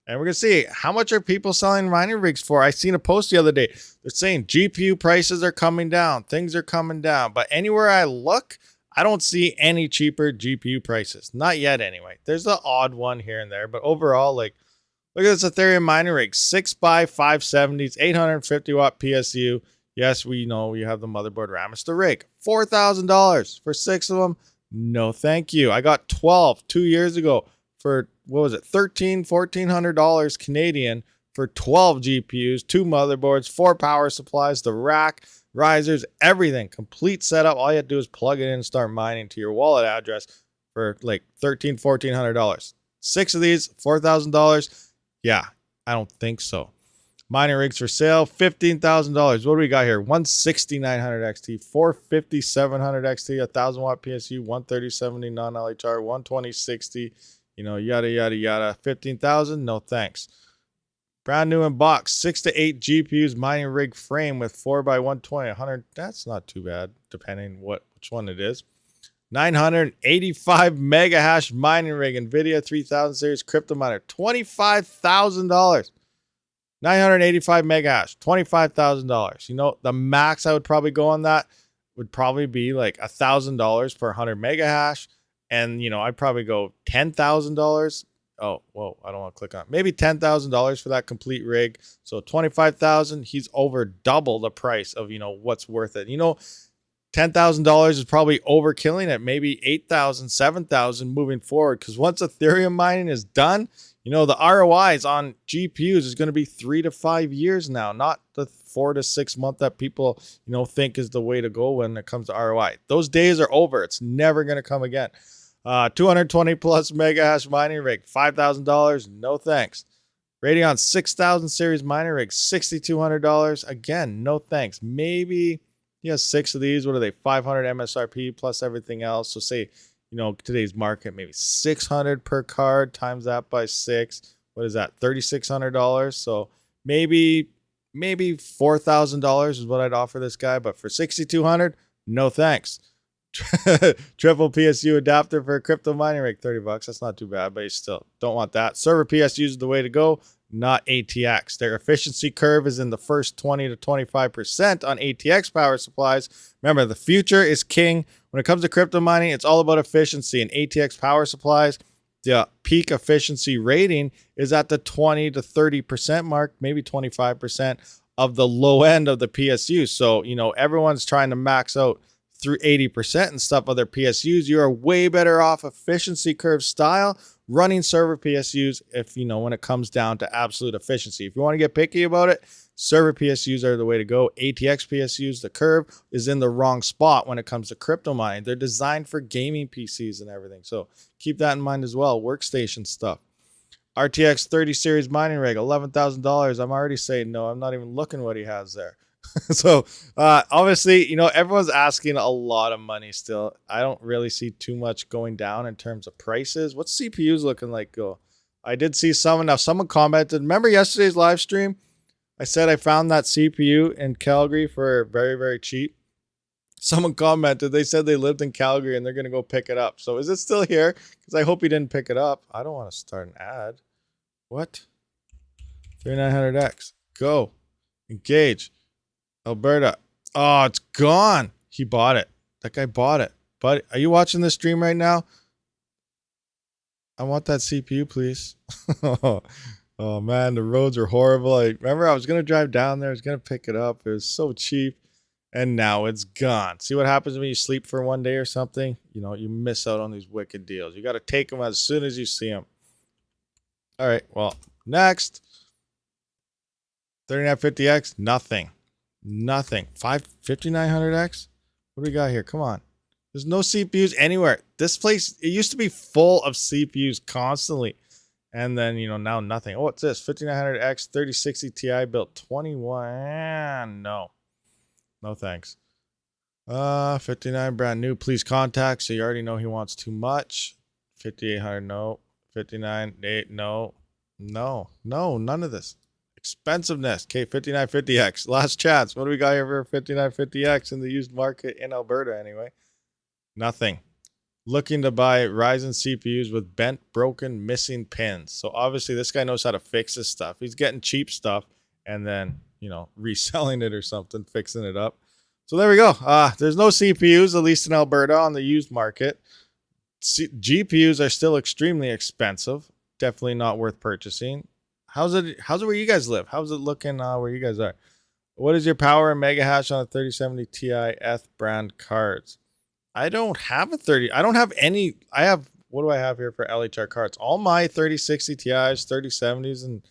And we're going to see how much are people selling mining rigs for. I seen a post the other day. They're saying GPU prices are coming down. Things are coming down. But anywhere I look, I don't see any cheaper GPU prices. Not yet anyway. There's the odd one here and there. But overall, look at this Ethereum mining rig. 6x570s, 850 watt PSU. Yes, we know you have the motherboard RAM. It's the rig. $4,000 for 6 of them. No, thank you. I got 12 2 years ago for, what was it, $1,400 Canadian for 12 GPUs, 2 motherboards, 4 power supplies, the rack, risers, everything. Complete setup. All you have to do is plug it in and start mining to your wallet address for like $1,400. 6 of these, $4,000. Yeah, I don't think so. Mining rigs for sale, $15,000. What do we got here? 16900 XT, 45700 XT, 1000 watt PSU, 13070 non-LHR, 12060. you know, yada, yada, yada. 15,000, no thanks. Brand new in box, 6 to 8 GPUs mining rig frame with 4x120, 100. That's not too bad, depending which one it is. 985 mega hash mining rig, NVIDIA 3000 series crypto miner, $25,000. 985 mega hash, $25,000. You know, the max I would probably go on that would probably be like $1,000 per 100 mega hash. And, you know, I'd probably go $10,000. Oh, whoa, I don't want to click on it. Maybe $10,000 for that complete rig. So 25,000, he's over double the price of, you know, what's worth it. You know, $10,000 is probably overkilling it. Maybe 8,000, 7,000 moving forward. Because once Ethereum mining is done, you know, the ROIs on GPUs is going to be 3 to 5 years now, not the 4 to 6 month that people, you know, think is the way to go when it comes to ROI. Those days are over. It's never going to come again. 220 plus mega hash mining rig, $5,000. No thanks. Radeon 6000 series mining rig, $6,200. Again, no thanks. Maybe he has 6 of these. What are they? 500 MSRP plus everything else. So say, you know, today's market, maybe 600 per card, times that by 6. What is that? $3,600. So maybe $4,000 is what I'd offer this guy. But for 6,200, no thanks. Triple PSU adapter for a crypto mining rig, $30. That's not too bad, but you still don't want that. Server PSUs is the way to go, not ATX. Their efficiency curve is in the first 20 to 25% on ATX power supplies. Remember, the future is king. When it comes to crypto mining, it's all about efficiency. And ATX power supplies, the peak efficiency rating is at the 20 to 30% mark, maybe 25% of the low end of the PSU. So, you know, everyone's trying to max out through 80% and stuff other PSUs. You are way better off efficiency curve style running server PSUs if, you know, when it comes down to absolute efficiency. If you want to get picky about it, server PSUs are the way to go. ATX PSUs, the curve is in the wrong spot when it comes to crypto mining. They're designed for gaming PCs and everything. So keep that in mind as well. Workstation stuff. RTX 30 series mining rig, $11,000. I'm already saying no. I'm not even looking what he has there. So obviously, you know, everyone's asking a lot of money still. I don't really see too much going down in terms of prices. What's CPUs looking like? Go. I did see someone. Now, someone commented. Remember yesterday's live stream? I said I found that CPU in Calgary for very, very cheap. Someone commented. They said they lived in Calgary and they're going to go pick it up. So is it still here? Because I hope he didn't pick it up. I don't want to start an ad. What? 3900X. Go. Engage. Alberta. Oh, it's gone. He bought it. That guy bought it. But are you watching this stream right now? I want that CPU, please. Oh, man, the roads are horrible. Remember, I was going to drive down there. I was going to pick it up. It was so cheap. And now it's gone. See what happens when you sleep for one day or something? You know, you miss out on these wicked deals. You got to take them as soon as you see them. All right, well, next. 3950X, nothing. Nothing. 5900X? What do we got here? Come on. There's no CPUs anywhere. This place, it used to be full of CPUs constantly. And then, you know, now nothing. Oh, what's this? 5900X 3060 Ti built 21. No. No thanks. 59 brand new. Please contact. So you already know he wants too much. 5800, no. 59, 8, no. No. No, none of this. Expensiveness. Okay, 5950X. Last chance. What do we got here for 5950X in the used market in Alberta anyway? Nothing. Looking to buy Ryzen CPUs with bent, broken, missing pins. So obviously this guy knows how to fix his stuff. He's getting cheap stuff and then, you know, reselling it or something, fixing it up. So there we go. There's no CPUs, at least in Alberta, on the used market. GPUs are still extremely expensive. Definitely not worth purchasing. How's it where you guys live? How's it looking where you guys are? What is your power and mega hash on a 3070 Ti Eth brand cards? I don't have a 30. I don't have any. I have, what do I have here for LHR cards? All my 3060 Ti's, 3070s, and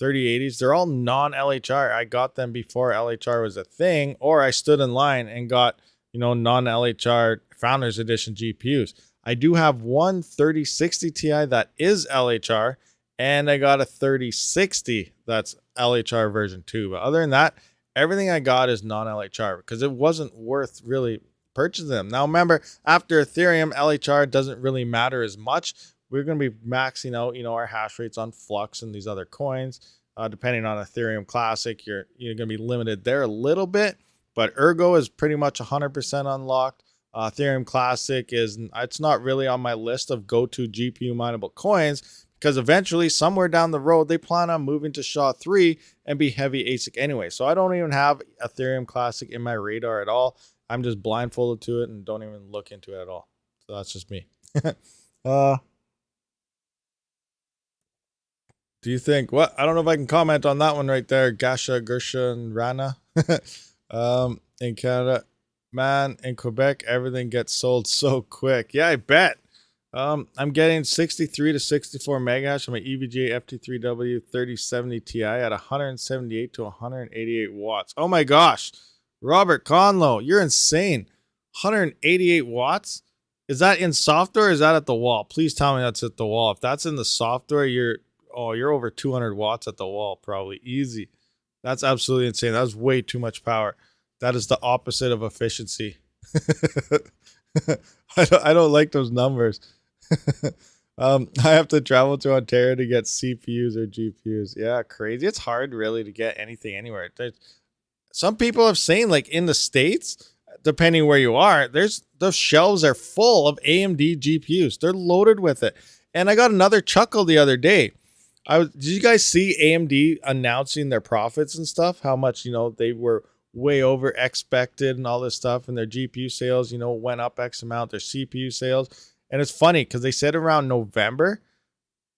3080s, they're all non-LHR. I got them before LHR was a thing, or I stood in line and got, you know, non-LHR Founders Edition GPUs. I do have one 3060 Ti that is LHR, and I got a 3060 that's LHR version 2. But other than that, everything I got is non-LHR because it wasn't worth really purchasing them. Now remember, after Ethereum, LHR doesn't really matter as much, we're going to be maxing out, our hash rates on Flux and these other coins. Depending on Ethereum Classic, you're going to be limited there a little bit, but Ergo is pretty much 100% unlocked. Ethereum Classic it's not really on my list of go-to GPU mineable coins, because eventually somewhere down the road they plan on moving to SHA-3 and be heavy ASIC anyway. So I don't even have Ethereum Classic in my radar at all. I'm just blindfolded to it and don't even look into it at all. So that's just me. Do you think what? I don't know if I can comment on that one right there. Gasha, Gersha, and Rana. In Canada, man, in Quebec, everything gets sold so quick. Yeah, I bet. I'm getting 63 to 64 megahash on my EVGA FT3W 3070 Ti at 178 to 188 watts. Oh my gosh, Robert Conlow, you're insane. 188 watts? Is that in software or is that at the wall? Please tell me that's at the wall. If that's in the software, you're over 200 watts at the wall, probably. Easy. That's absolutely insane. That was way too much power. That is the opposite of efficiency. I don't like those numbers. I have to travel to Ontario to get CPUs or GPUs. Yeah, crazy. It's hard really to get anything anywhere. Some people have saying, like, in the States, depending where you are, the shelves are full of AMD GPUs. They're loaded with it. And I got another chuckle the other day. Did you guys see AMD announcing their profits and stuff? How much, they were way over expected and all this stuff, and their GPU sales, went up X amount, their CPU sales. And it's funny because they said around November,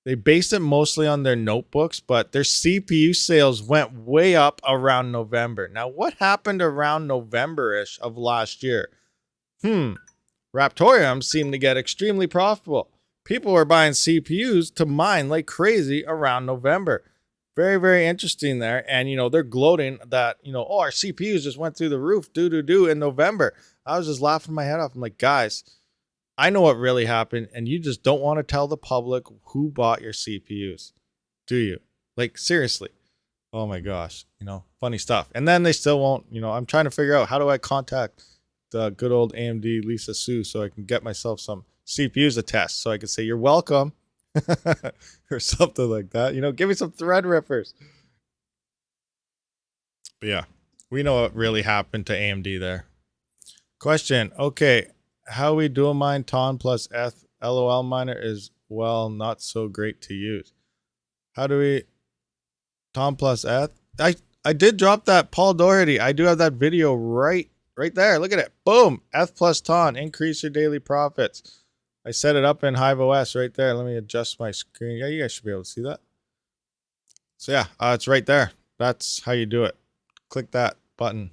they based it mostly on their notebooks, but their CPU sales went way up around November. Now, what happened around November-ish of last year? RAPTOREUM seemed to get extremely profitable. People were buying CPUs to mine like crazy around November. Very, very interesting there. And, they're gloating that, our CPUs just went through the roof, in November. I was just laughing my head off. I'm like, guys, I know what really happened, and you just don't want to tell the public who bought your CPUs, do you? Like, seriously. Oh my gosh, funny stuff. And then they still won't, I'm trying to figure out, how do I contact the good old AMD Lisa Su so I can get myself some CPUs to test, so I can say, you're welcome, or something like that. Give me some thread rippers. But yeah, we know what really happened to AMD there. Question, okay. How we dual mine TON plus ETH LOL miner is, well, not so great to use. How do we TON plus ETH? I did drop that, Paul Doherty. I do have that video right there. Look at it. Boom. ETH plus TON. Increase your daily profits. I set it up in HiveOS right there. Let me adjust my screen. Yeah, you guys should be able to see that. So yeah, it's right there. That's how you do it. Click that button.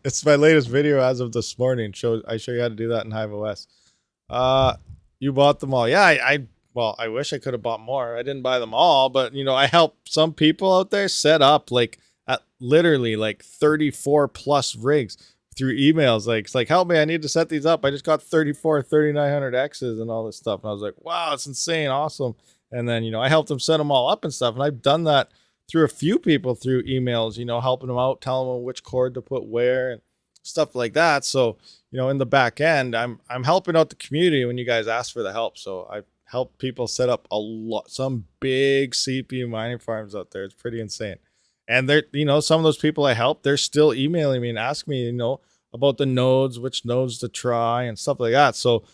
It's my latest video as of this morning. I show you how to do that in HiveOS. You bought them all. Yeah, I wish I could have bought more. I didn't buy them all, but I helped some people out there set up literally 34 plus rigs through emails. It's like, help me, I need to set these up. I just got 34 3900 X's and all this stuff. And I was like, wow, it's insane, awesome. And then, I helped them set them all up and stuff. And I've done that through a few people through emails, helping them out, telling them which cord to put where and stuff like that. So, in the back end, I'm helping out the community when you guys ask for the help. So I help people set up some big CPU mining farms out there. It's pretty insane. And they're, some of those people I help, they're still emailing me and asking me, about the nodes, which nodes to try and stuff like that. So,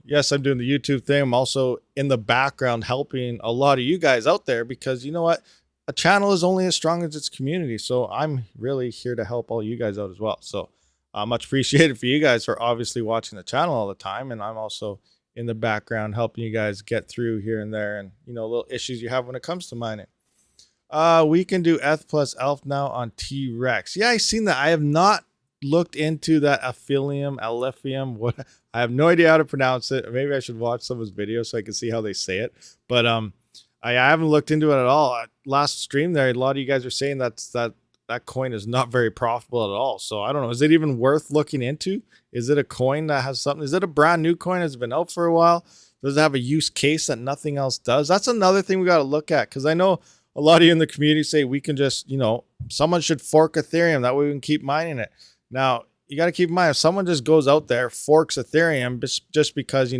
yes, I'm doing the YouTube thing. I'm also in the background helping a lot of you guys out there, because you know what? A channel is only as strong as its community. So I'm really here to help all you guys out as well. So much appreciated for you guys for obviously watching the channel all the time. And I'm also in the background helping you guys get through here and there and, little issues you have when it comes to mining. We can do ETH plus ELF now on T-Rex. Yeah, I've seen that. I have not looked into that Alephium. What? I have no idea how to pronounce it. Maybe I should watch some of his videos so I can see how they say it. But I haven't looked into it at all. Last stream there, a lot of you guys are saying that coin is not very profitable at all. So I don't know. Is it even worth looking into? Is it a coin that has something? Is it a brand new coin? Has it been out for a while? Does it have a use case that nothing else does? That's another thing we got to look at, because I know a lot of you in the community say we can just, someone should fork Ethereum. That way we can keep mining it. Now, you got to keep in mind, if someone just goes out there, forks Ethereum just because,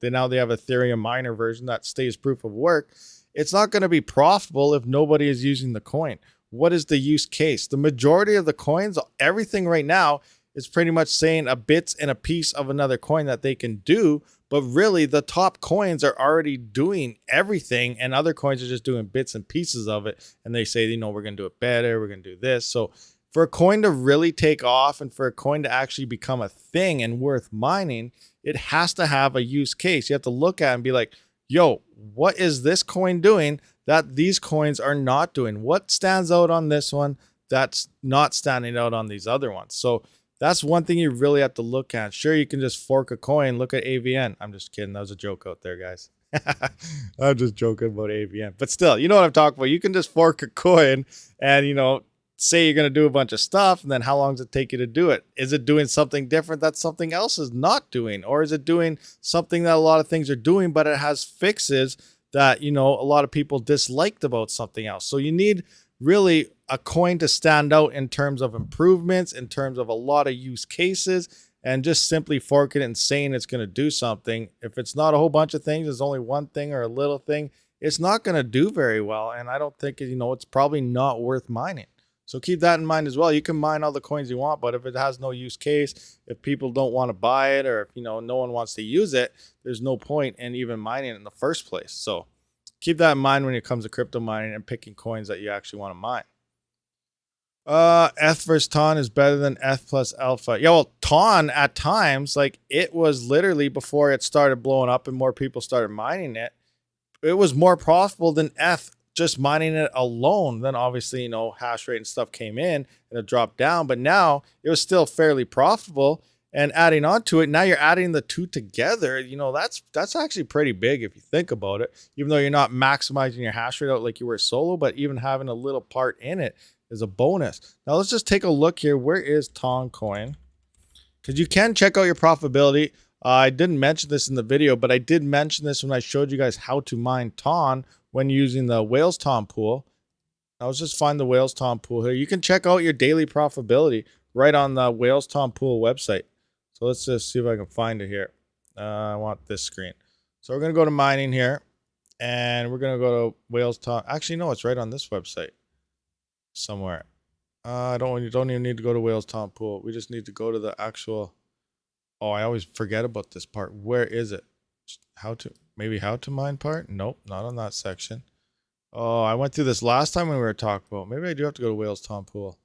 now they have Ethereum miner version that stays proof of work. It's not going to be profitable if nobody is using the coin. What is the use case? The majority of the coins, everything right now is pretty much saying a bit and a piece of another coin that they can do. But really, the top coins are already doing everything, and other coins are just doing bits and pieces of it. And they say, we're going to do it better. We're going to do this. So for a coin to really take off and for a coin to actually become a thing and worth mining, it has to have a use case. You have to look at it and be like, yo, what is this coin doing that these coins are not doing? What stands out on this one that's not standing out on these other ones? So that's one thing you really have to look at. Sure, you can just fork a coin. Look at AVN. I'm just kidding. That was a joke out there, guys. I'm just joking about AVN. But still, you know what I'm talking about. You can just fork a coin and, say you're going to do a bunch of stuff. And then how long does it take you to do it? Is it doing something different that something else is not doing? Or is it doing something that a lot of things are doing, but it has fixes that, a lot of people disliked about something else? So you need really a coin to stand out in terms of improvements, in terms of a lot of use cases, and just simply forking it and saying it's going to do something. If it's not a whole bunch of things, it's only one thing or a little thing, it's not going to do very well. And I don't think, it's probably not worth mining. So keep that in mind as well. You can mine all the coins you want, but if it has no use case, if people don't want to buy it, or if, no one wants to use it, there's no point in even mining it in the first place. So keep that in mind when it comes to crypto mining and picking coins that you actually want to mine. ETH versus TON is better than ETH plus alpha. Yeah, well, TON at times, it was literally before it started blowing up and more people started mining it, it was more profitable than ETH just mining it alone. Then obviously, hash rate and stuff came in and it dropped down, but now it was still fairly profitable. And adding on to it, now you're adding the two together. That's actually pretty big if you think about it, even though you're not maximizing your hash rate out like you were solo, but even having a little part in it is a bonus. Now let's just take a look here. Where is TON coin? Because you can check out your profitability. I didn't mention this in the video, but I did mention this when I showed you guys how to mine TON when using the Whales TON pool. Now let's just find the Whales TON pool here. You can check out your daily profitability right on the Whales TON pool website. So let's just see if I can find it here. I want this screen. So we're going to go to mining here, and we're going to go to Whales TON. Actually, no, it's right on this website somewhere. You don't even need to go to Whales TON pool. We just need to go to the actual. Oh, I always forget about this part. Where is it? How to mine part? Nope, not on that section. Oh, I went through this last time when we were talking about. Maybe I do have to go to Whales TON pool.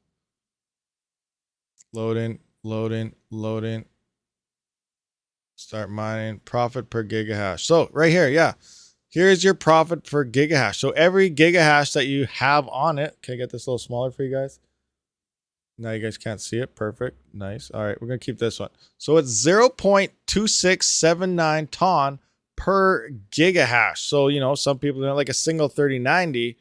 Loading. Start mining. Profit per gigahash. So right here, yeah. Here's your profit per gigahash. So every gigahash that you have on it. Can I get this a little smaller for you guys? Now you guys can't see it. Perfect. Nice. All right, we're going to keep this one. So it's 0.2679 TON per gigahash. So, some people do like a single 3090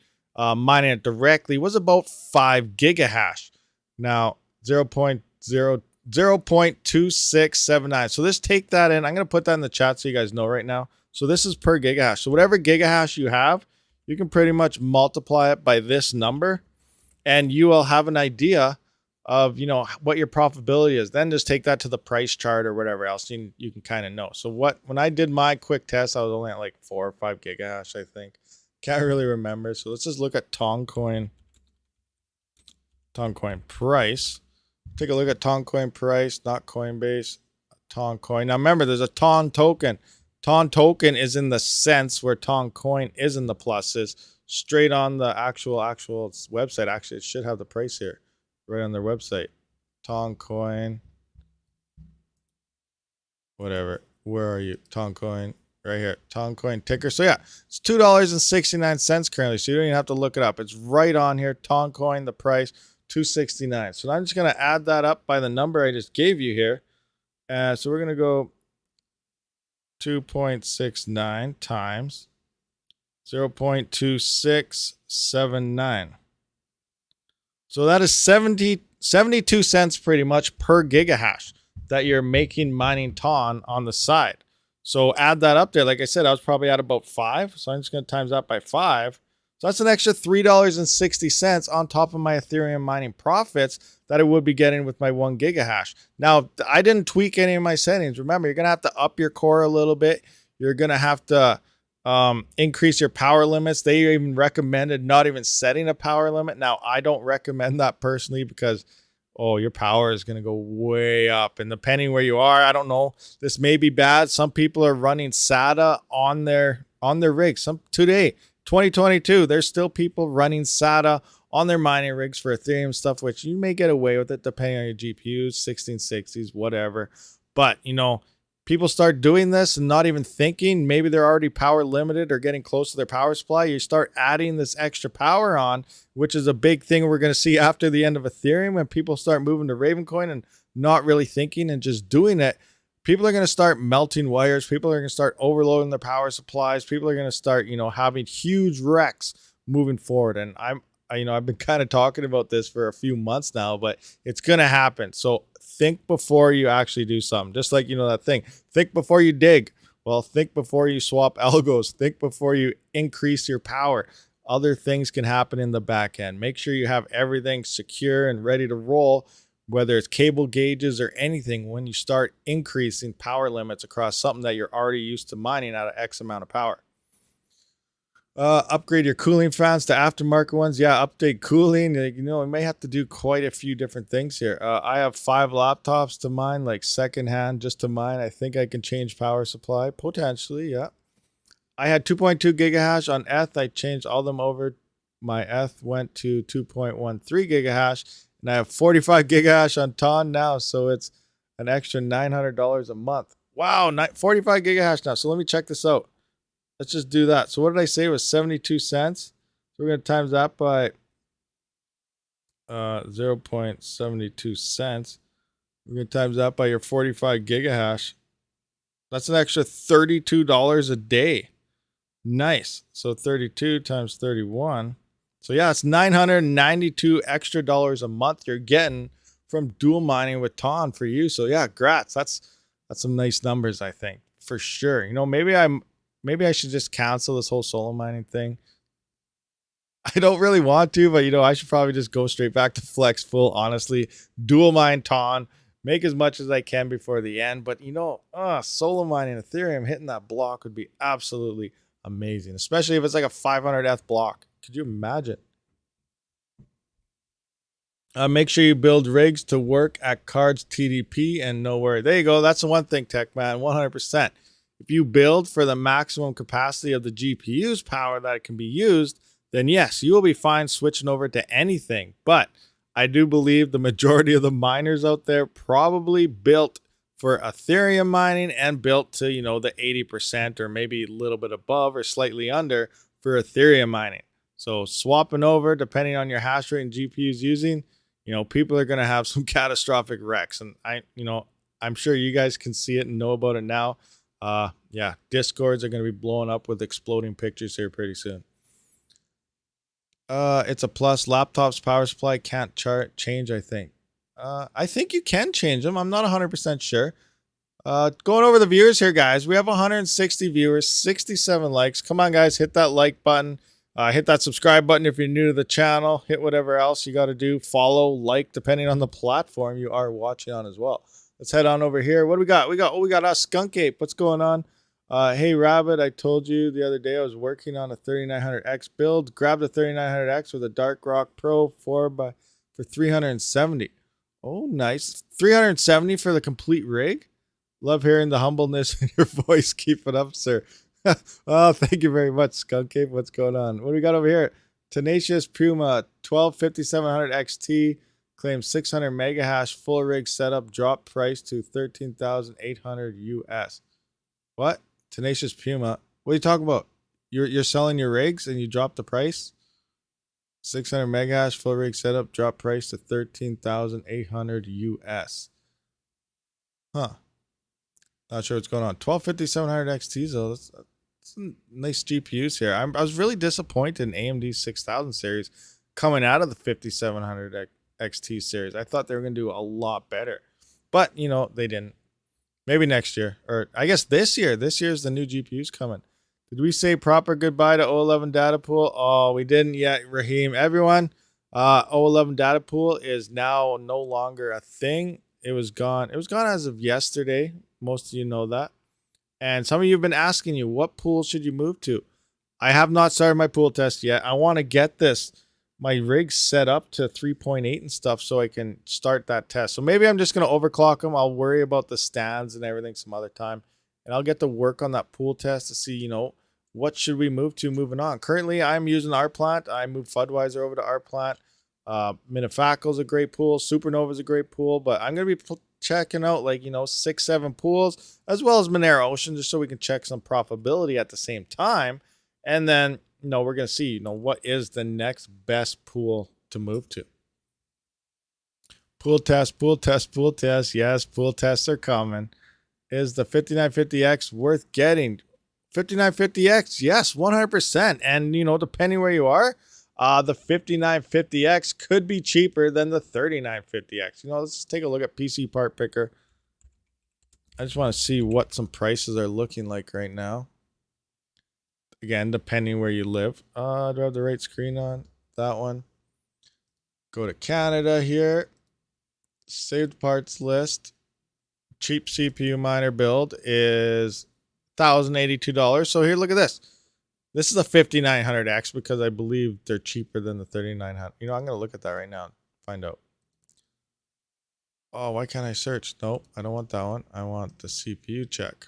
mining it directly was about 5 gigahash. Now, 0.2679. So let's take that in. I'm going to put that in the chat so you guys know right now. So this is per gigahash. So whatever gigahash you have, you can pretty much multiply it by this number, and you will have an idea of, what your profitability is. Then just take that to the price chart or whatever else you can kind of know. So when I did my quick test, I was only at like 4 or 5 gigahash, I think. Can't really remember. So let's just look at TON coin price. Take a look at TON coin price, not Coinbase, TON coin. Now remember, there's a TON token. TON token is in the cents where TON coin is in the pluses. Straight on the actual website. Actually, it should have the price here. Right on their website. TON coin. Whatever. Where are you? TON coin. Right here. TON coin ticker. So yeah, it's $2.69 currently. So you don't even have to look it up. It's right on here. TON coin, the price, $2.69. So I'm just going to add that up by the number I just gave you here. So we're going to go 2.69 times 0.2679. So that is 72 cents pretty much per gigahash that you're making mining TON on the side. So add that up there. Like I said, I was probably at about 5. So I'm just going to times that by 5. So that's an extra $3.60 on top of my Ethereum mining profits that I would be getting with my 1 gigahash. Now, I didn't tweak any of my settings. Remember, you're going to have to up your core a little bit. You're going to have to increase your power limits. They even recommended not even setting a power limit. Now, I don't recommend that personally because, oh, your power is going to go way up. And depending where you are, I don't know. This may be bad. Some people are running SATA on their rigs. Today, 2022, there's still people running SATA on their mining rigs for Ethereum stuff, which you may get away with it depending on your GPUs, 1660s, whatever. But, people start doing this and not even thinking. Maybe they're already power limited or getting close to their power supply. You start adding this extra power on, which is a big thing we're going to see after the end of Ethereum when people start moving to Ravencoin and not really thinking and just doing it. People are going to start melting wires. People are going to start overloading their power supplies. People are going to start, having huge wrecks moving forward. And I've been kind of talking about this for a few months now, but it's going to happen. So think before you actually do something. Just like, that thing. Think before you dig. Well, think before you swap algos. Think before you increase your power. Other things can happen in the back end. Make sure you have everything secure and ready to roll, whether it's cable gauges or anything, when you start increasing power limits across something that you're already used to mining at X amount of power. Upgrade your cooling fans to aftermarket ones. Yeah, update cooling. We may have to do quite a few different things here. I have 5 laptops to mine, like secondhand just to mine. I think I can change power supply, potentially, yeah. I had 2.2 gigahash on ETH. I changed all them over. My ETH went to 2.13 gigahash, and I have 45 gigahash on TON now, so it's an extra $900 a month. Wow, 45 gigahash now. So let me check this out. Let's just do that. So what did I say? It was 72 cents. So we're going to times that by 0.72 cents. We're going to times that by your 45 gigahash. That's an extra $32 a day. Nice. So 32 times 31. So yeah, it's $992 extra dollars a month you're getting from dual mining with TON for you. So yeah, grats. That's some nice numbers, I think, for sure. Maybe I should just cancel this whole solo mining thing. I don't really want to, but I should probably just go straight back to Flex full, honestly. Dual mine TON, make as much as I can before the end. But solo mining Ethereum, hitting that block would be absolutely amazing, especially if it's like a 500 ETH block. Could you imagine? Make sure you build rigs to work at cards TDP and know where. There you go. That's the one thing, Tech Man, 100%. If you build for the maximum capacity of the GPU's power that it can be used, then yes, you will be fine switching over to anything. But I do believe the majority of the miners out there probably built for Ethereum mining and built to, the 80% or maybe a little bit above or slightly under for Ethereum mining. So swapping over, depending on your hash rate and GPUs using, people are going to have some catastrophic wrecks. And I'm sure you guys can see it and know about it now. Discords are going to be blowing up with exploding pictures here pretty soon. It's a plus. Laptop's power supply can't change, I think. I think you can change them. I'm not 100% sure. Going over the viewers here, guys. We have 160 viewers, 67 likes. Come on, guys. Hit that like button. Hit that subscribe button if you're new to the channel. Hit whatever else you got to do. Follow, like, depending on the platform you are watching on as well. Let's head on over here. What do we got? We got us Skunk Ape. What's going on? Hey, Rabid, I told you the other day I was working on a 3900X build. Grabbed a 3900X with a Dark Rock Pro 4 for 370. Oh, nice. 370 for the complete rig? Love hearing the humbleness in your voice. Keep it up, sir. Oh, thank you very much, Skunk Ape. What's going on? What do we got over here? Tenacious Puma 125700 XT. Claims 600 mega hash full rig setup, drop price to 13,800 US. What? Tenacious Puma. What are you talking about? You're selling your rigs and you drop the price? 600 mega hash full rig setup, drop price to 13,800 US. Huh. Not sure what's going on. 125700 XTs though. That's some nice GPUs here. I was really disappointed in AMD 6000 series coming out of the 5700 XT series. I thought they were going to do a lot better, but they didn't. Maybe next year, or I guess this year. This year's the new GPUs coming. Did we say proper goodbye to O11 data pool? Oh, we didn't yet, Raheem. Everyone, O11 data pool is now no longer a thing. It was gone. It was gone as of yesterday. Most of you know that. And some of you have been asking you, what pool should you move to? I have not started my pool test yet. I want to get my rig set up to 3.8 and stuff so I can start that test. So maybe I'm just going to overclock them. I'll worry about the stands and everything some other time. And I'll get to work on that pool test to see, what should we move to moving on. Currently, I'm using our plant. I moved Fudweiser over to our plant. Minifaco is a great pool. Supernova is a great pool. But I'm going to be checking out 6-7 pools as well as Monero Ocean just so we can check some profitability at the same time. And then, we're going to see, what is the next best pool to move to. Pool test, pool test, pool test. Yes, pool tests are coming. Is the 5950X worth getting? 5950X, yes, 100%. And, depending where you are, the 5950X could be cheaper than the 3950X. Let's just take a look at PC Part Picker. I just want to see what some prices are looking like right now. Again, depending where you live. Do I have the right screen on? That one. Go to Canada here. Saved parts list. Cheap CPU miner build is $1,082. So here, look at this. This is a 5900X because I believe they're cheaper than the 3900. I'm going to look at that right now and find out. Oh, why can't I search? Nope, I don't want that one. I want the CPU check.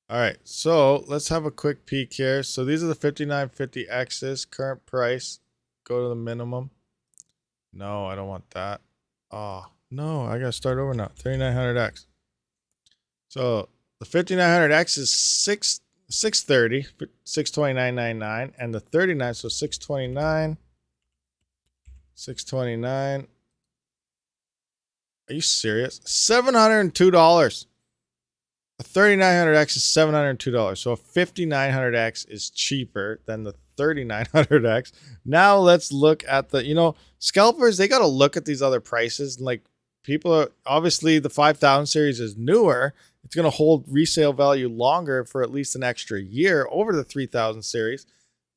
All right, so let's have a quick peek here. So these are the 5950X's, current price. Go to the minimum. No, I don't want that. Oh, no, I got to start over now. 3900X. So the 5900X is 630, 629.99, and the 39, so 629. Are you serious? $702. A 3900X is $702. So a 5900X is cheaper than the 3900X. Now let's look at the, scalpers, they got to look at these other prices. Like people are, obviously the 5000 series is newer. It's going to hold resale value longer for at least an extra year over the 3000 series.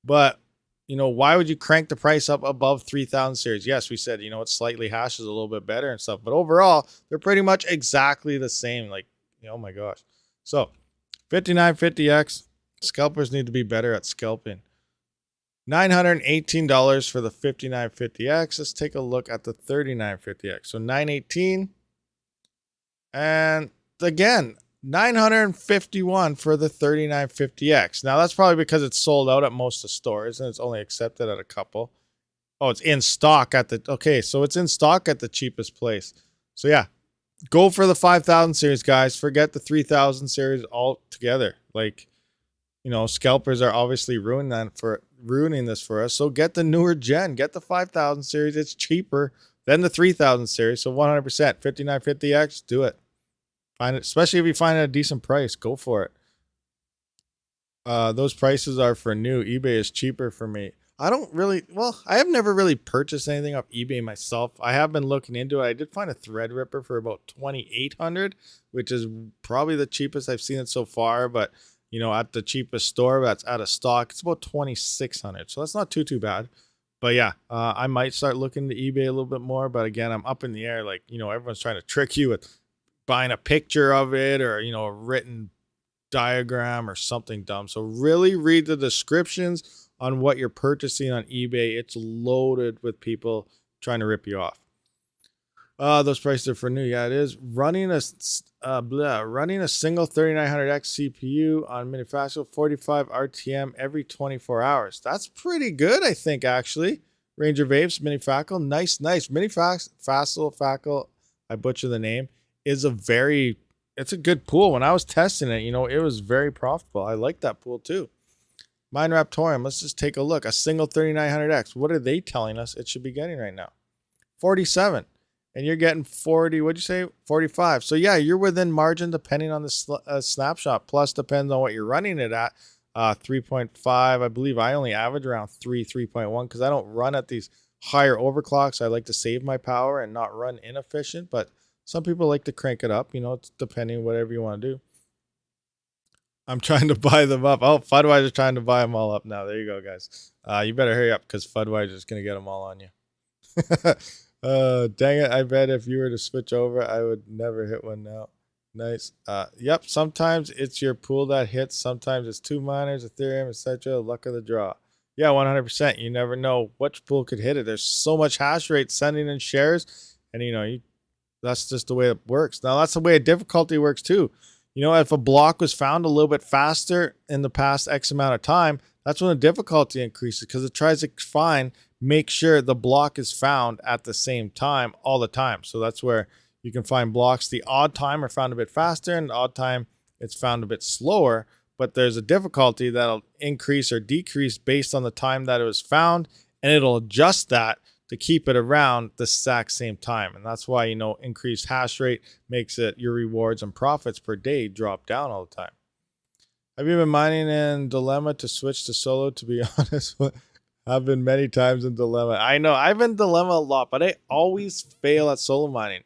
But, why would you crank the price up above 3000 series? Yes, we said, it slightly hashes a little bit better and stuff. But overall, they're pretty much exactly the same. Like, oh my gosh. So 5950X, scalpers need to be better at scalping. $918 for the 5950X. Let's take a look at the 3950X. So $918. And again, $951 for the 3950X. Now that's probably because it's sold out at most of the stores and it's only accepted at a couple. Oh, it's in stock at so it's in stock at the cheapest place. So yeah, go for the 5000 series, guys. Forget the 3000 series altogether. Scalpers are obviously ruining this for us. So get the newer gen, get the 5000 series. It's cheaper than the 3000 series. So 100%, 5950X, do it. Find it, especially if you find it at a decent price, go for it. Those prices are for new. eBay is cheaper for me. I have never really purchased anything off eBay myself. I have been looking into it. I did find a Threadripper for about $2,800, which is probably the cheapest I've seen it so far. But, at the cheapest store that's out of stock, it's about $2,600. So that's not too bad. But yeah, I might start looking to eBay a little bit more. But again, I'm up in the air. Everyone's trying to trick you with buying a picture of it or, a written diagram or something dumb. So really read the descriptions on what you're purchasing on eBay. It's loaded with people trying to rip you off. Those prices are for new. Yeah, it is. Running a single 3900X CPU on Minifaco 45 RTM every 24 hours. That's pretty good, I think, actually. Ranger Vapes, Minifaco. Nice. Minifaco, I butcher the name, it's a good pool. When I was testing it, it was very profitable. I like that pool too. Mine RAPTOREUM, let's just take a look. A single 3900X. What are they telling us it should be getting right now? 47. And you're getting 40, what'd you say? 45. So yeah, you're within margin depending on the snapshot. Plus depends on what you're running it at. 3.5, I believe I only average around 3.1 because I don't run at these higher overclocks. I like to save my power and not run inefficient, but some people like to crank it up. It's depending whatever you want to do. I'm trying to buy them up. Oh, Fudweiser's trying to buy them all up now. There you go, guys. You better hurry up because Fudweiser's going to get them all on you. Dang it. I bet if you were to switch over, I would never hit one now. Nice. Yep. Sometimes it's your pool that hits. Sometimes it's two miners, Ethereum, etc. Luck of the draw. Yeah, 100%. You never know which pool could hit it. There's so much hash rate sending in shares, and that's just the way it works. Now that's the way a difficulty works too. If a block was found a little bit faster in the past X amount of time, that's when the difficulty increases because it tries to make sure the block is found at the same time all the time. So that's where you can find blocks. The odd time are found a bit faster, and the odd time it's found a bit slower. But there's a difficulty that'll increase or decrease based on the time that it was found, and it'll adjust that to keep it around the exact same time. And that's why, increased hash rate makes it your rewards and profits per day drop down all the time. Have you been mining in Dilemma to switch to Solo? To be honest, I've been many times in Dilemma. I know I've been Dilemma a lot, but I always fail at solo mining.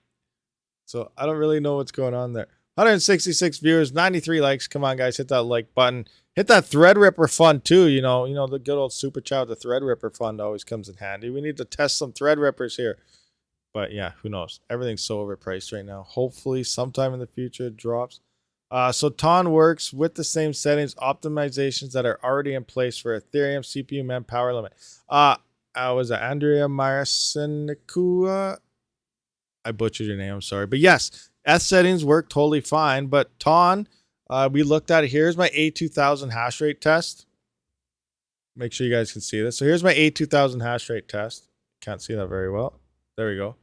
So I don't really know what's going on there. 166 viewers, 93 likes. Come on, guys, hit that like button. Hit that Threadripper fund too. The good old super chat, the Threadripper fund always comes in handy. We need to test some Threadrippers here. But yeah, who knows? Everything's so overpriced right now. Hopefully sometime in the future it drops. So TON works with the same settings, optimizations that are already in place for Ethereum, CPUMINING, power limit. Was it Andrea Maracinicua? I butchered your name, I'm sorry. But yes, S settings work totally fine. But TON, we looked at it. Here's my A2000 hash rate test. Make sure you guys can see this. So here's my A2000 hash rate test. Can't see that very well. There we go.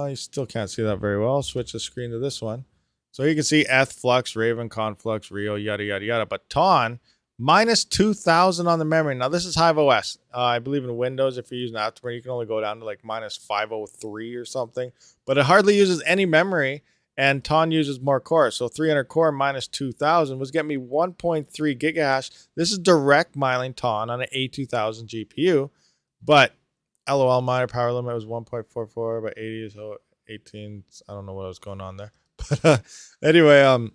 You still can't see that very well. I'll switch the screen to this one. So you can see ETH, Flux, Raven, Conflux, Rio, yada, yada, yada. But TON, minus 2,000 on the memory. Now, this is Hive OS. I believe in Windows, if you're using Afterburner, you can only go down to like minus 503 or something. But it hardly uses any memory, and TON uses more core. So 300 core minus 2,000 was getting me 1.3 gigahash. This is direct mining TON on an A2000 GPU. But LOL miner power limit was 1.44 by 80, so 18. I don't know what was going on there. But anyway,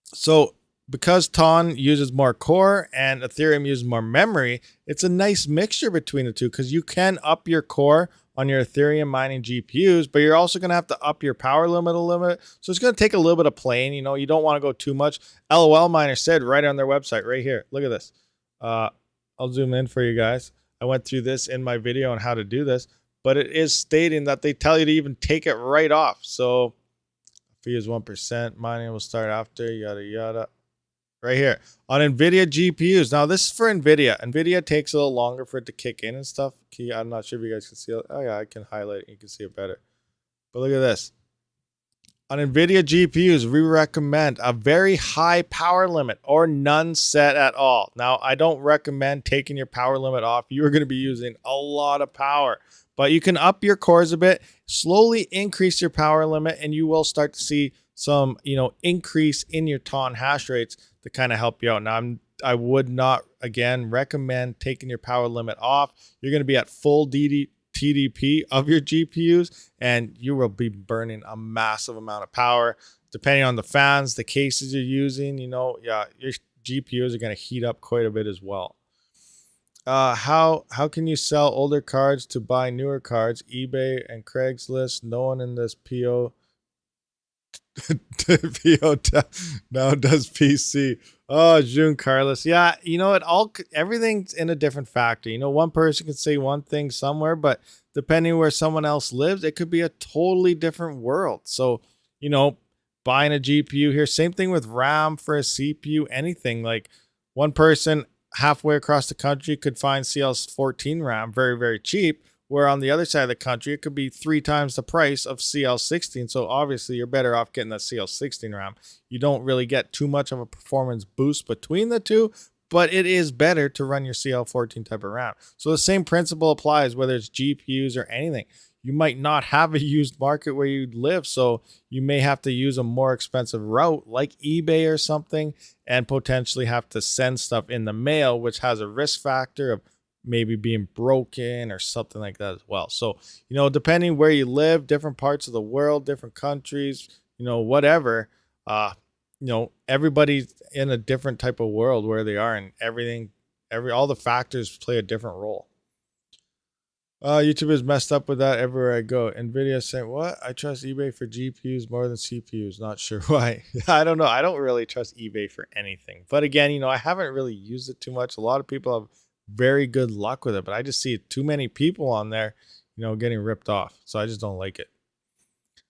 so because TON uses more core and Ethereum uses more memory, it's a nice mixture between the two because you can up your core on your Ethereum mining GPUs, but you're also going to have to up your power limit a little bit. So it's going to take a little bit of playing. You don't want to go too much. LOL Miner said right on their website right here. Look at this. I'll zoom in for you guys. I went through this in my video on how to do this, but it is stating that they tell you to even take it right off. So fee is 1%. Mining will start after, yada, yada. Right here on NVIDIA GPUs. Now, this is for NVIDIA. NVIDIA takes a little longer for it to kick in and stuff. I'm not sure if you guys can see it. Oh, yeah, I can highlight it. You can see it better. But look at this. On NVIDIA GPUs, we recommend a very high power limit or none set at all. Now, I don't recommend taking your power limit off. You are going to be using a lot of power. But you can up your cores a bit, slowly increase your power limit, and you will start to see some, increase in your TON hash rates to kind of help you out. Now, I would not, again, recommend taking your power limit off. You're going to be at full TDP of your GPUs, and you will be burning a massive amount of power. Depending on the fans, the cases you're using, your GPUs are going to heat up quite a bit as well. How can you sell older cards to buy newer cards? eBay and Craigslist. No one in this PO now does PC. Oh, June Carlos. Yeah, everything's in a different factor. One person can say one thing somewhere, but depending where someone else lives, it could be a totally different world. So, buying a GPU here, same thing with RAM for a CPU, anything. Like one person halfway across the country could find CL14 RAM very, very cheap, where on the other side of the country, it could be 3 times the price of CL16. So obviously, you're better off getting that CL16 RAM. You don't really get too much of a performance boost between the two, but it is better to run your CL14 type of RAM. So the same principle applies whether it's GPUs or anything. You might not have a used market where you live, so you may have to use a more expensive route like eBay or something and potentially have to send stuff in the mail, which has a risk factor of maybe being broken or something like that as well. So, depending where you live, different parts of the world, different countries, whatever, everybody's in a different type of world where they are, and all the factors play a different role. YouTube is messed up with that everywhere I go. Nvidia saying, what? I trust eBay for GPUs more than CPUs. Not sure why. I don't know. I don't really trust eBay for anything. But again, you know, I haven't really used it too much. A lot of people have very good luck with it, but I just see too many people on there, you know, getting ripped off. So I just don't like it.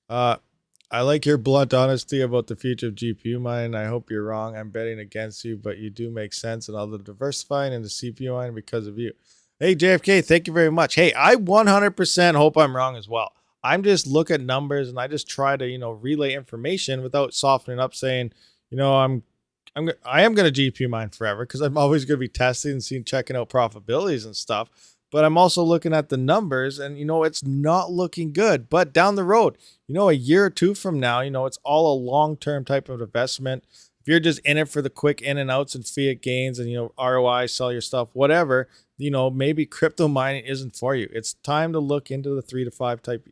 I like your blunt honesty about the future of GPU mining. I hope you're wrong. I'm betting against you, but you do make sense, and I'll diversifying into CPU mining because of you. Hey, JFK, thank you very much. Hey, I 100% hope I'm wrong as well. I'm just look at numbers and I just try to, you know, relay information without softening up saying, you know, I am going to GPU mine forever because I'm always going to be testing and seeing, checking out profitabilities and stuff. But I'm also looking at the numbers and, you know, it's not looking good. But down the road, you know, a year or two from now, you know, it's all a long-term type of investment. If you're just in it for the quick in and outs and fiat gains and, you know, ROI, sell your stuff, whatever, you know, maybe crypto mining isn't for you. It's time to look into the 3 to 5 type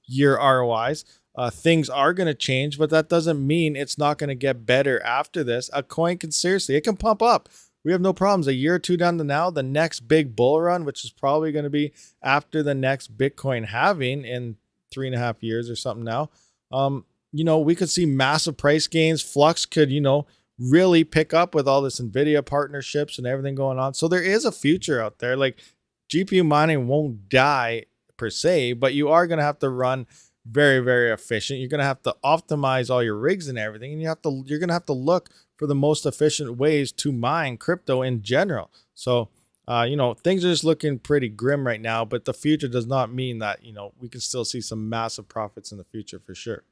year ROIs. Things are going to change, but that doesn't mean it's not going to get better after this. A coin can seriously, it can pump up. We have no problems. A year or two down to now, the next big bull run, which is probably going to be after the next Bitcoin halving in 3.5 years or something now. You know, we could see massive price gains. Flux could, you know, really pick up with all this NVIDIA partnerships and everything going on. So there is a future out there. Like GPU mining won't die per se, but you are going to have to run very, very efficient. You're going to have to optimize all your rigs and everything. And you're going to have to look for the most efficient ways to mine crypto in general. So, you know, things are just looking pretty grim right now, but the future does not mean that, you know, we can still see some massive profits in the future for sure.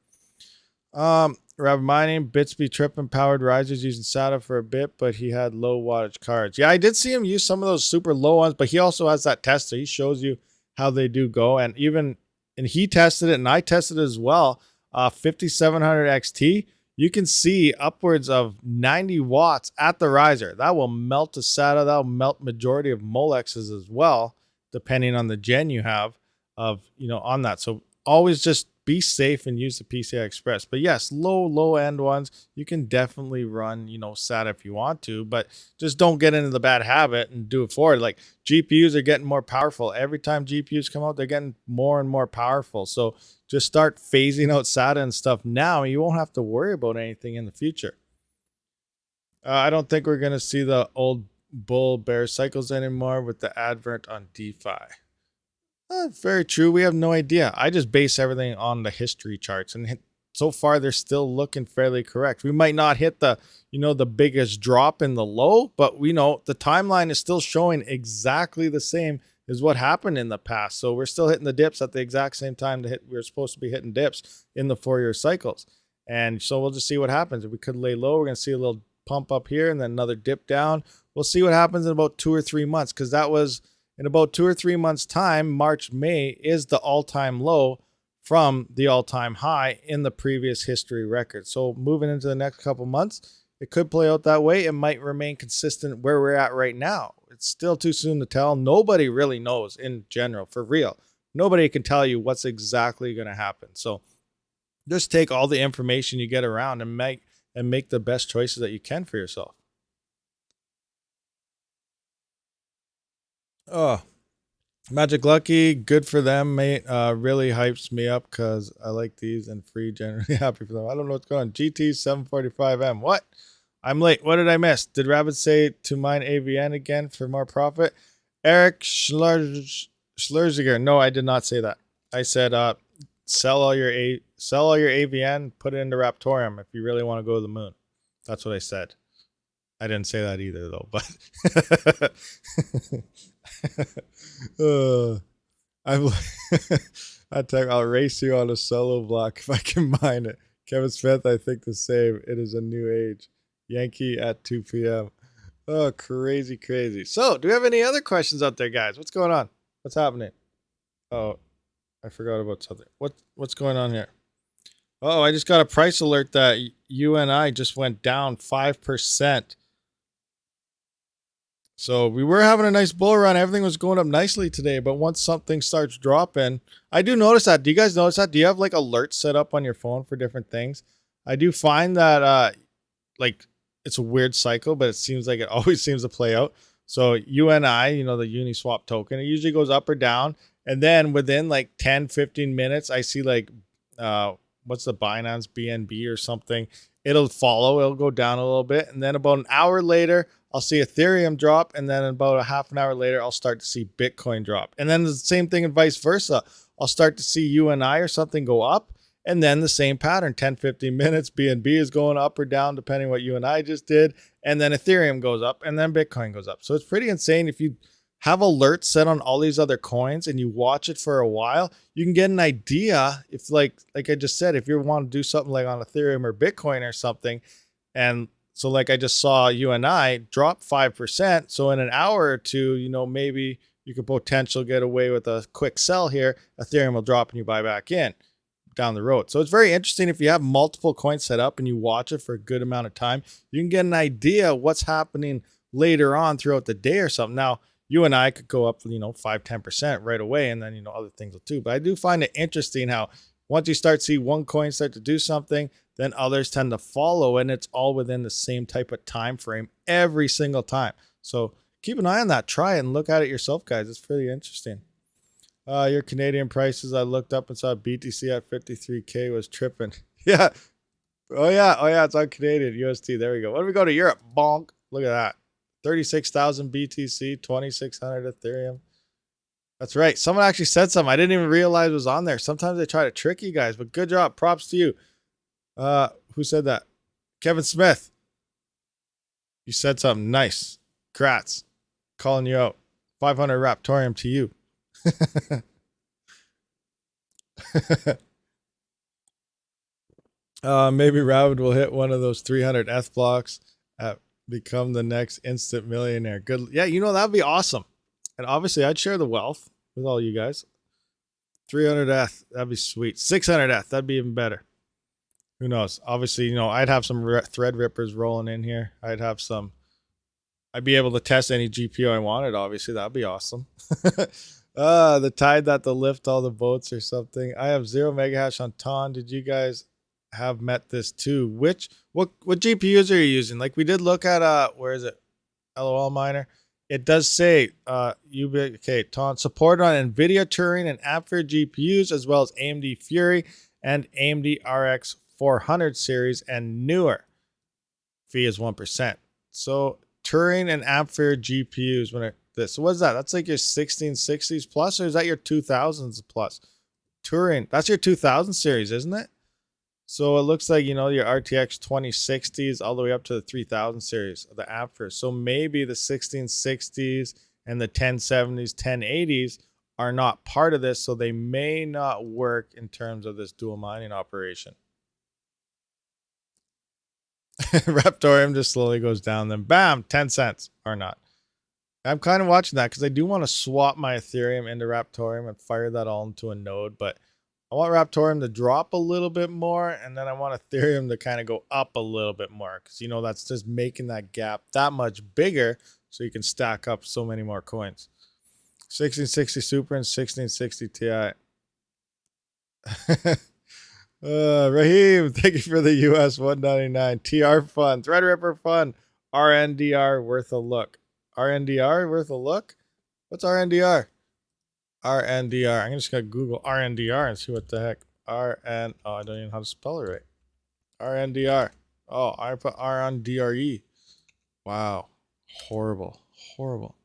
Rabid Mining, Bitsby tripping powered risers using SATA for a bit, but he had low wattage cards. Yeah, I did see him use some of those super low ones, but he also has that tester. He shows you how they do go. And he tested it and I tested it as well. 5700 XT, you can see upwards of 90 watts at the riser. That will melt a SATA. That will melt majority of Molexes as well, depending on the gen you have of, you know, on that. So always just be safe and use the PCI Express. But yes, low end ones, you can definitely run, you know, SATA if you want to, but just don't get into the bad habit and do it forward. Like GPUs are getting more powerful. Every time GPUs come out, they're getting more and more powerful. So just start phasing out SATA and stuff now. You won't have to worry about anything in the future. I don't think we're going to see the old bull bear cycles anymore with the advent on DeFi. Very true. We have no idea. I just base everything on the history charts, and so far they're still looking fairly correct. We might not hit the, you know, the biggest drop in the low, but we know the timeline is still showing exactly the same as what happened in the past. So we're still hitting the dips at the exact same time we're supposed to be hitting dips in the 4-year cycles. And so we'll just see what happens. If we could lay low, we're going to see a little pump up here and then another dip down. We'll see what happens in about 2 or 3 months, because that was in about 2 or 3 months time. March, May is the all-time low from the all-time high in the previous history record. So moving into the next couple months, it could play out that way. It might remain consistent where we're at right now. It's still too soon to tell. Nobody really knows in general, for real. Nobody can tell you what's exactly going to happen. So just take all the information you get around and make the best choices that you can for yourself. Oh, Magic Lucky, good for them, mate. Really hypes me up because I like these and free, generally happy for them. I don't know what's going on. GT 745M. What? I'm late. What did I miss? Did Rabid say to mine AVN again for more profit? Eric Schlerziger. No, I did not say that. I said sell all your AVN, put it into Raptoreum if you really want to go to the moon. That's what I said. I didn't say that either though, but I'll race you on a solo block if I can mine it. Kevin Smith, I think the same. It is a new age. Yankee at 2 p.m. Oh, crazy. So, do we have any other questions out there, guys? What's going on? What's happening? Oh, I forgot about something. What's going on here? Oh, I just got a price alert that UNI just went down 5%. So we were having a nice bull run. Everything was going up nicely today. But once something starts dropping, I do notice that. Do you guys notice that? Do you have like alerts set up on your phone for different things? I do find that like it's a weird cycle, but it seems like it always seems to play out. So UNI, you know, the Uniswap token, it usually goes up or down. And then within like 10, 15 minutes, I see like, what's the Binance BNB or something? It'll follow, it'll go down a little bit. And then about an hour later, I'll see Ethereum drop. And then about a half an hour later, I'll start to see Bitcoin drop. And then the same thing and vice versa. I'll start to see UNI or something go up. And then the same pattern, 10, 15 minutes, BNB is going up or down, depending what UNI just did. And then Ethereum goes up and then Bitcoin goes up. So it's pretty insane. If you have alerts set on all these other coins and you watch it for a while, you can get an idea if like I just said, if you want to do something like on Ethereum or Bitcoin or something. And so like I just saw UNI drop 5%. So in an hour or two, you know, maybe you could potentially get away with a quick sell here. Ethereum will drop and you buy back in down the road. So it's very interesting. If you have multiple coins set up and you watch it for a good amount of time, you can get an idea what's happening later on throughout the day or something. Now, you and I could go up, you know, 5-10% right away, and then, you know, other things will too. But I do find it interesting how once you start to see one coin start to do something, then others tend to follow, and it's all within the same type of time frame every single time. So keep an eye on that. Try it and look at it yourself, guys. It's pretty interesting. Your Canadian prices, I looked up and saw BTC at 53K was tripping. Yeah. Oh, yeah. It's on Canadian USD. There we go. When we go to Europe, bonk. Look at that. 36,000 BTC, 2,600 Ethereum. That's right. Someone actually said something. I didn't even realize it was on there. Sometimes they try to trick you guys, but good job. Props to you. Who said that? Kevin Smith. You said something nice. Congrats. Calling you out. 500 RAPTOREUM to you. Maybe Rabid will hit one of those 300 ETH blocks at become the next instant millionaire. Good. Yeah, you know, that'd be awesome. And obviously I'd share the wealth with all you guys. 300 ETH, that'd be sweet. 600 ETH, that'd be even better. Who knows? Obviously, you know, I'd have some thread rippers rolling in here. I'd be able to test any GPU I wanted. Obviously, that'd be awesome. The tide that to lift all the boats or something. I have 0 megahash on Ton. Did you guys have met this too? What GPUs are you using? Like we did look at where is it? LOL miner. It does say Ton support on NVIDIA Turing and Ampere GPUs as well as AMD Fury and AMD RX 400 series and newer. Fee is 1%. So Turing and Ampere GPUs when so what's that? That's like your 1660s plus, or is that your 2000s plus? Turing, that's your 2000 series, isn't it? So it looks like, you know, your RTX 2060s all the way up to the 3000 series of the Ampere. So maybe the 1660s and the 1070s, 1080s are not part of this, so they may not work in terms of this dual mining operation. RAPTOREUM just slowly goes down, then bam, 10 cents or not. I'm kind of watching that because I do want to swap my Ethereum into RAPTOREUM and fire that all into a node, but I want RAPTOREUM to drop a little bit more, and then I want Ethereum to kind of go up a little bit more because, you know, that's just making that gap that much bigger so you can stack up so many more coins. 1660 Super and 1660 Ti. Raheem, thank you for the US 199. TR fun, Threadripper fun, RNDR worth a look. RNDR worth a look? What's RNDR? RNDR. I'm just going to Google RNDR and see what the heck. Oh, I don't even know how to spell it right. RNDR. Oh, I put R on DRE. Wow. Horrible. Horrible.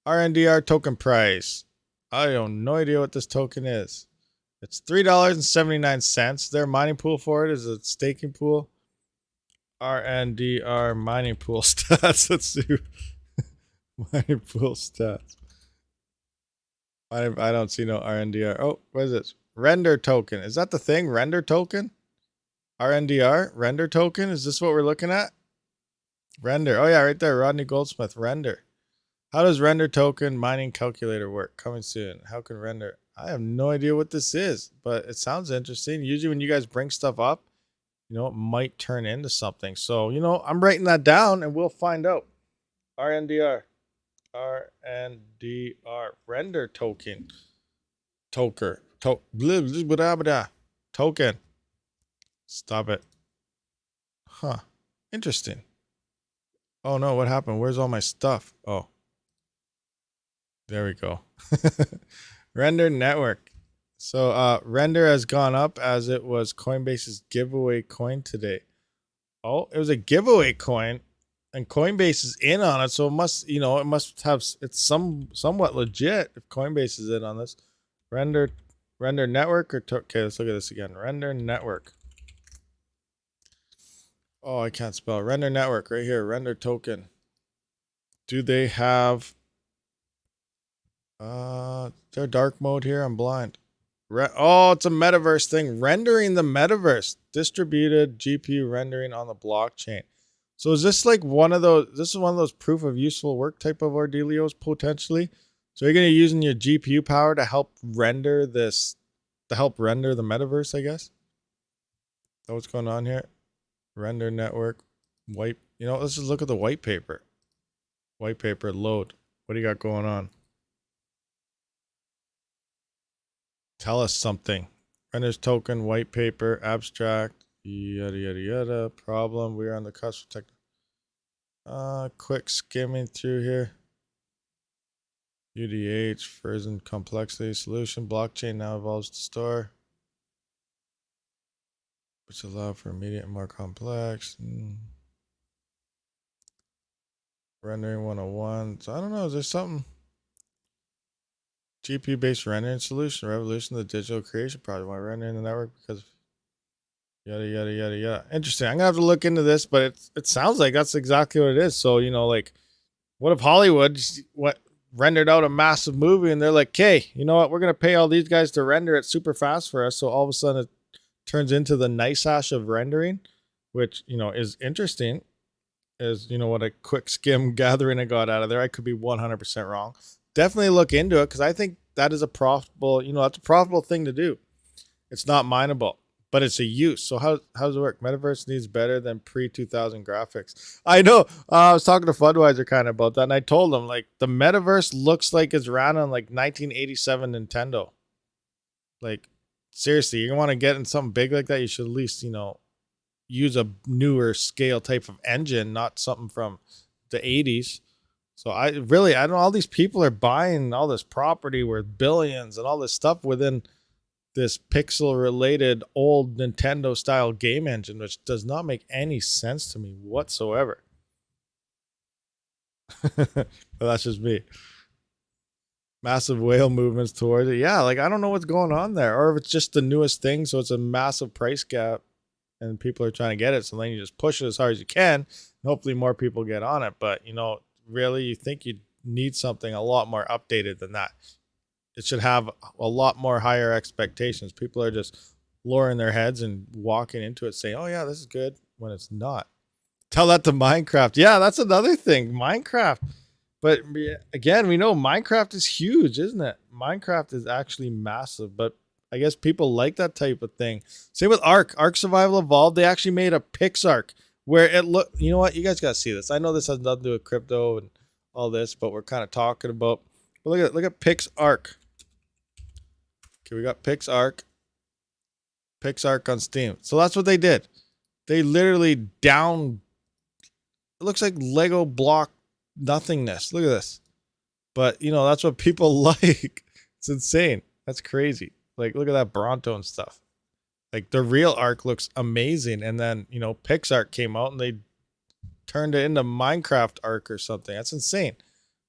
RNDR token price. I have no idea what this token is. It's $3.79. Their mining pool for it is a staking pool. RNDR mining pool stats. Let's see. Mining pool stats. I don't see no RNDR. Oh, what is this? Render token. Is that the thing? Render token? RNDR? Render token? Is this what we're looking at? Render. Oh, yeah, right there. Rodney Goldsmith. Render. How does render token mining calculator work? Coming soon. How can render? I have no idea what this is, but it sounds interesting. Usually when you guys bring stuff up, you know, it might turn into something. So, you know, I'm writing that down and we'll find out. RNDR. RNDR. Render token. Token. Token. Stop it. Huh. Interesting. Oh no, what happened? Where's all my stuff? Oh. There we go. Render network. So Render has gone up as it was Coinbase's giveaway coin today. Oh, it was a giveaway coin, and Coinbase is in on it, so it must, it must have, it's somewhat legit if Coinbase is in on this. Render network okay, let's look at this again. Render network. Oh, I can't spell. Render network right here. Render token. Do they have their dark mode here? I'm blind. Oh, it's a metaverse thing. Rendering the metaverse. Distributed GPU rendering on the blockchain. So is this like one of those, this is one of those proof of useful work type of ordealios potentially? So you're going to be using your GPU power to help render this, to help render the metaverse, I guess? Is that what's going on here? Render network. White. Let's just look at the white paper. White paper, load. What do you got going on? Tell us something. Renders token, white paper, abstract, yada yada yada. Problem. We are on the cusp of tech. Quick skimming through here. UDH, frozen complexity solution. Blockchain now evolves to store, which allow for immediate and more complex. Rendering 101. So I don't know. Is there something? GPU-based rendering solution, revolution of the digital creation project. Why rendering the network? Because yada yada yada yada. Interesting. I'm gonna have to look into this, but it sounds like that's exactly what it is. So like, what if Hollywood rendered out a massive movie and they're like, "Okay, you know what? We're gonna pay all these guys to render it super fast for us." So all of a sudden it turns into the nice hash of rendering, which is interesting. Is what a quick skim gathering I got out of there. I could be 100% wrong. Definitely look into it because I think that is a profitable, that's a profitable thing to do. It's not mineable, but it's a use. So how does it work? Metaverse needs better than pre-2000 graphics. I know. I was talking to Fundwiser kind of about that, and I told him like the metaverse looks like it's ran on like 1987 Nintendo. Like seriously, you want to get in something big like that, you should at least use a newer scale type of engine, not something from the 80s. So I don't know, all these people are buying all this property worth billions and all this stuff within this pixel related old Nintendo style game engine, which does not make any sense to me whatsoever. But that's just me. Massive whale movements towards it. Yeah, like I don't know what's going on there, or if it's just the newest thing, so it's a massive price gap and people are trying to get it. So then you just push it as hard as you can. And hopefully more people get on it. But really, you think you need something a lot more updated than that. It should have a lot more higher expectations. People are just lowering their heads and walking into it saying, "Oh yeah, this is good," when it's not. Tell that to Minecraft. Yeah, that's another thing. Minecraft. But again, we know Minecraft is huge, isn't it? Minecraft is actually massive, but I guess people like that type of thing. Same with Ark Survival Evolved. They actually made a PixArk where it look. You know what? You guys got to see this. I know this has nothing to do with crypto and all this, but we're kind of talking about. But look at PixArk. Okay, we got PixArk on Steam. So that's what they did. They literally down. It looks like Lego block nothingness. Look at this. But that's what people like. It's insane. That's crazy. Like, look at that Bronto and stuff. Like, the real Ark looks amazing. And then, PixArk came out and they turned it into Minecraft Ark or something. That's insane.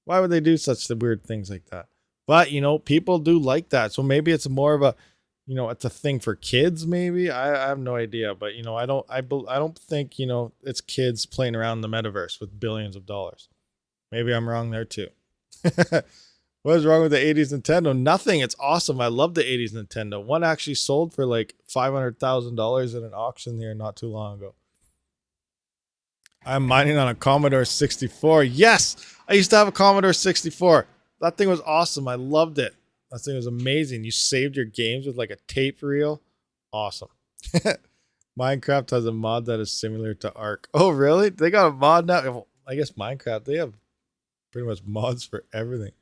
Why would they do such weird things like that? But, people do like that. So maybe it's more of a, it's a thing for kids, maybe. I have no idea. But, I don't think, it's kids playing around in the metaverse with billions of dollars. Maybe I'm wrong there too. What is wrong with the 80s Nintendo? Nothing. It's awesome. I love the 80s Nintendo. One actually sold for like $500,000 in an auction here not too long ago. I'm mining on a Commodore 64. Yes, I used to have a Commodore 64. That thing was awesome. I loved it. That thing was amazing. You saved your games with like a tape reel. Awesome. Minecraft has a mod that is similar to Ark. Oh, really? They got a mod now? I guess Minecraft, they have pretty much mods for everything.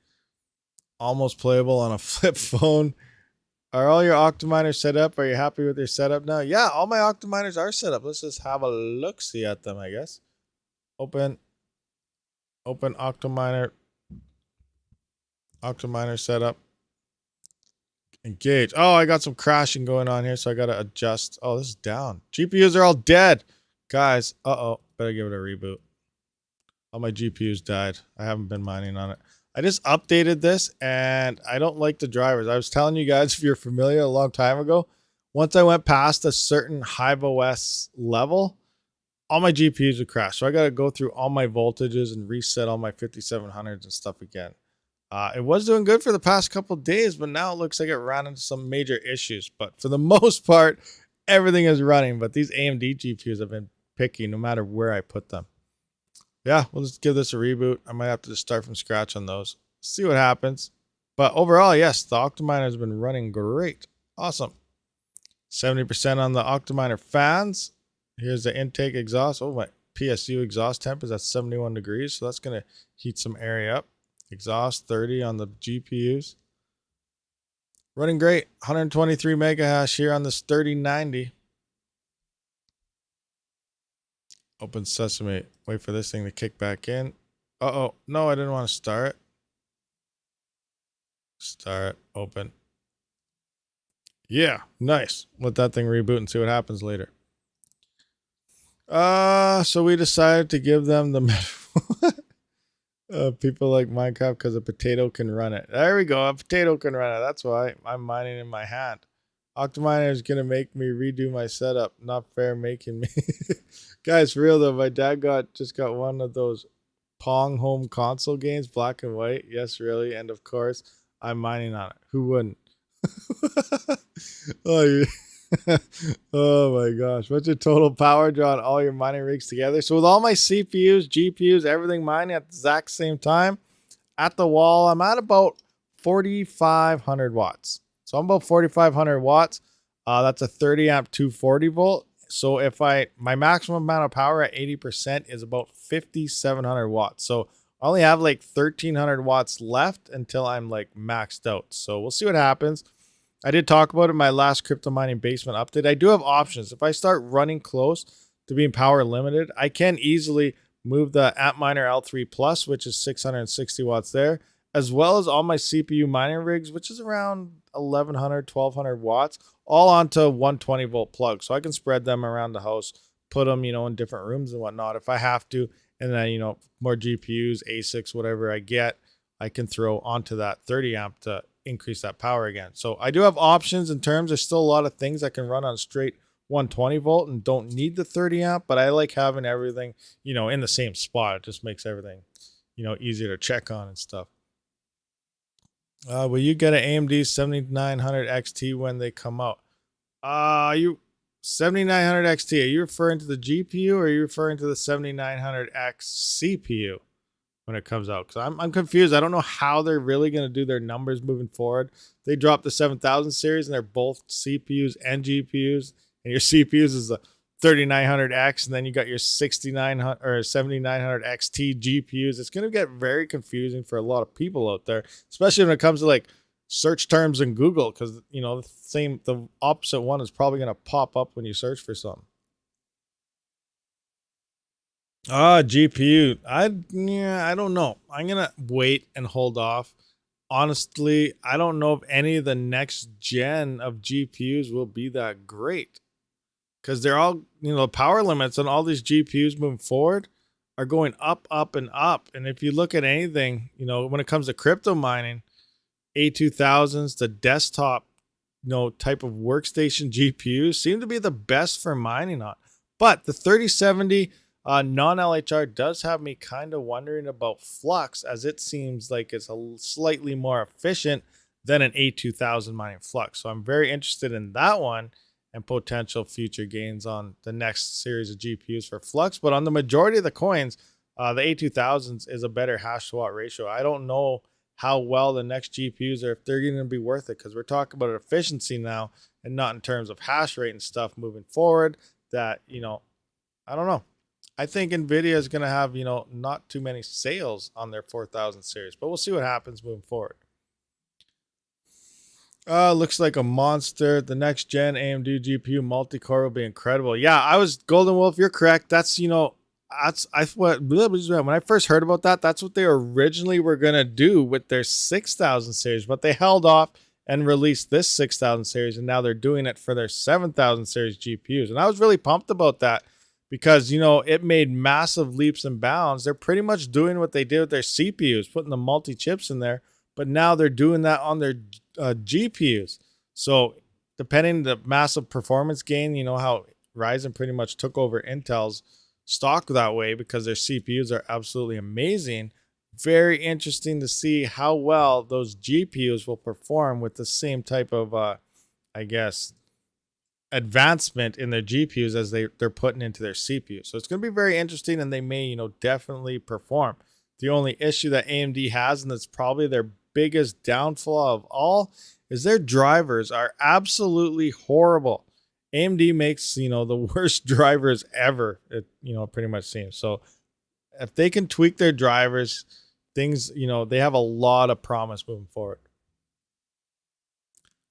Almost playable on a flip phone. Are all your OCTOMINERs set up? Are you happy with your setup now? Yeah, all my OCTOMINERs are set up. Let's just have a look-see at them, I guess. Open OCTOMINER setup. Engage. Oh, I got some crashing going on here, so I got to adjust. Oh, this is down. GPUs are all dead. Guys, uh-oh. Better give it a reboot. All my GPUs died. I haven't been mining on it. I just updated this, and I don't like the drivers. I was telling you guys, if you're familiar, a long time ago, once I went past a certain HiveOS level, all my GPUs would crash. So I got to go through all my voltages and reset all my 5700s and stuff again. It was doing good for the past couple of days, but now it looks like it ran into some major issues. But for the most part, everything is running. But these AMD GPUs have been picky no matter where I put them. Yeah, we'll just give this a reboot. I might have to just start from scratch on those. See what happens. But overall, yes, the OCTOMINER has been running great. Awesome. 70% on the OCTOMINER fans. Here's the intake exhaust. Oh, my PSU exhaust temp is at 71 degrees. So that's going to heat some area up. Exhaust 30 on the GPUs. Running great. 123 mega hash here on this 3090. Open sesame. Wait for this thing to kick back in. Uh-oh. No, I didn't want to start. Start. Open. Yeah. Nice. Let that thing reboot and see what happens later. So we decided to give them the people like Minecraft because a potato can run it. There we go. A potato can run it. That's why I'm mining in my hand. OCTOMINER is going to make me redo my setup. Not fair making me. Guys, for real though, my dad just got one of those Pong home console games, black and white. Yes, really. And of course, I'm mining on it. Who wouldn't? Oh, oh my gosh. What's your total power draw on all your mining rigs together? So with all my CPUs, GPUs, everything mining at the exact same time, at the wall, I'm at about 4,500 watts. So I'm about 4,500 watts. That's a 30 amp 240 volt. So if my maximum amount of power at 80% is about 5,700 watts. So I only have like 1,300 watts left until I'm like maxed out. So we'll see what happens. I did talk about it in my last crypto mining basement update. I do have options. If I start running close to being power limited, I can easily move the Antminer L3 Plus, which is 660 watts there, as well as all my CPU mining rigs, which is around 1,100, 1,200 watts, all onto 120 volt plugs. So I can spread them around the house, put them, in different rooms and whatnot if I have to. And then, more GPUs, ASICs, whatever I get, I can throw onto that 30 amp to increase that power again. So I do have options in terms. There's still a lot of things I can run on straight 120 volt and don't need the 30 amp, but I like having everything, in the same spot. It just makes everything, easier to check on and stuff. Will you get an AMD 7900 XT when they come out? You 7900 XT, are you referring to the GPU or are you referring to the 7900X CPU when it comes out? Because I'm confused. I don't know how they're really going to do their numbers moving forward. They dropped the 7000 series and they're both CPUs and GPUs, and your CPUs is the 3900X, and then you got your 6900 or 7900 XT GPUs. It's going to get very confusing for a lot of people out there, especially when it comes to like search terms in Google, because the opposite one is probably going to pop up when you search for something. GPU. I don't know. I'm going to wait and hold off. Honestly, I don't know if any of the next gen of GPUs will be that great, because they're all, power limits on all these GPUs moving forward are going up, up, and up. And if you look at anything, when it comes to crypto mining, A2000s, the desktop, type of workstation GPUs seem to be the best for mining on. But the 3070 non-LHR does have me kind of wondering about Flux, as it seems like it's slightly more efficient than an A2000 mining Flux. So I'm very interested in that one and potential future gains on the next series of GPUs for Flux. But on the majority of the coins, the A2000s is a better hash to watt ratio. I don't know how well the next GPUs are, if they're going to be worth it, because we're talking about efficiency now and not in terms of hash rate and stuff moving forward. That, I don't know. I think NVIDIA is going to have, not too many sales on their 4000 series, but we'll see what happens moving forward. Looks like a monster. The next gen AMD GPU multi-core will be incredible. Yeah, Golden Wolf, you're correct. That's, when I first heard about that, that's what they originally were going to do with their 6000 series, but they held off and released this 6000 series, and now they're doing it for their 7000 series GPUs. And I was really pumped about that because, you know, it made massive leaps and bounds. They're pretty much doing what they did with their CPUs, putting the multi-chips in there, but now they're doing that on their GPUs. So depending the massive performance gain, you know how Ryzen pretty much took over Intel's stock that way because their CPUs are absolutely amazing. Very interesting to see how well those GPUs will perform with the same type of, I guess, advancement in their GPUs as they're putting into their CPU. So it's going to be very interesting, and they may, you know, definitely perform. The only issue that AMD has, and that's probably their biggest downfall of all, is their drivers are absolutely horrible. AMD makes, you know, the worst drivers ever, it, you know, pretty much seems. So if they can tweak their drivers, things, you know, they have a lot of promise moving forward.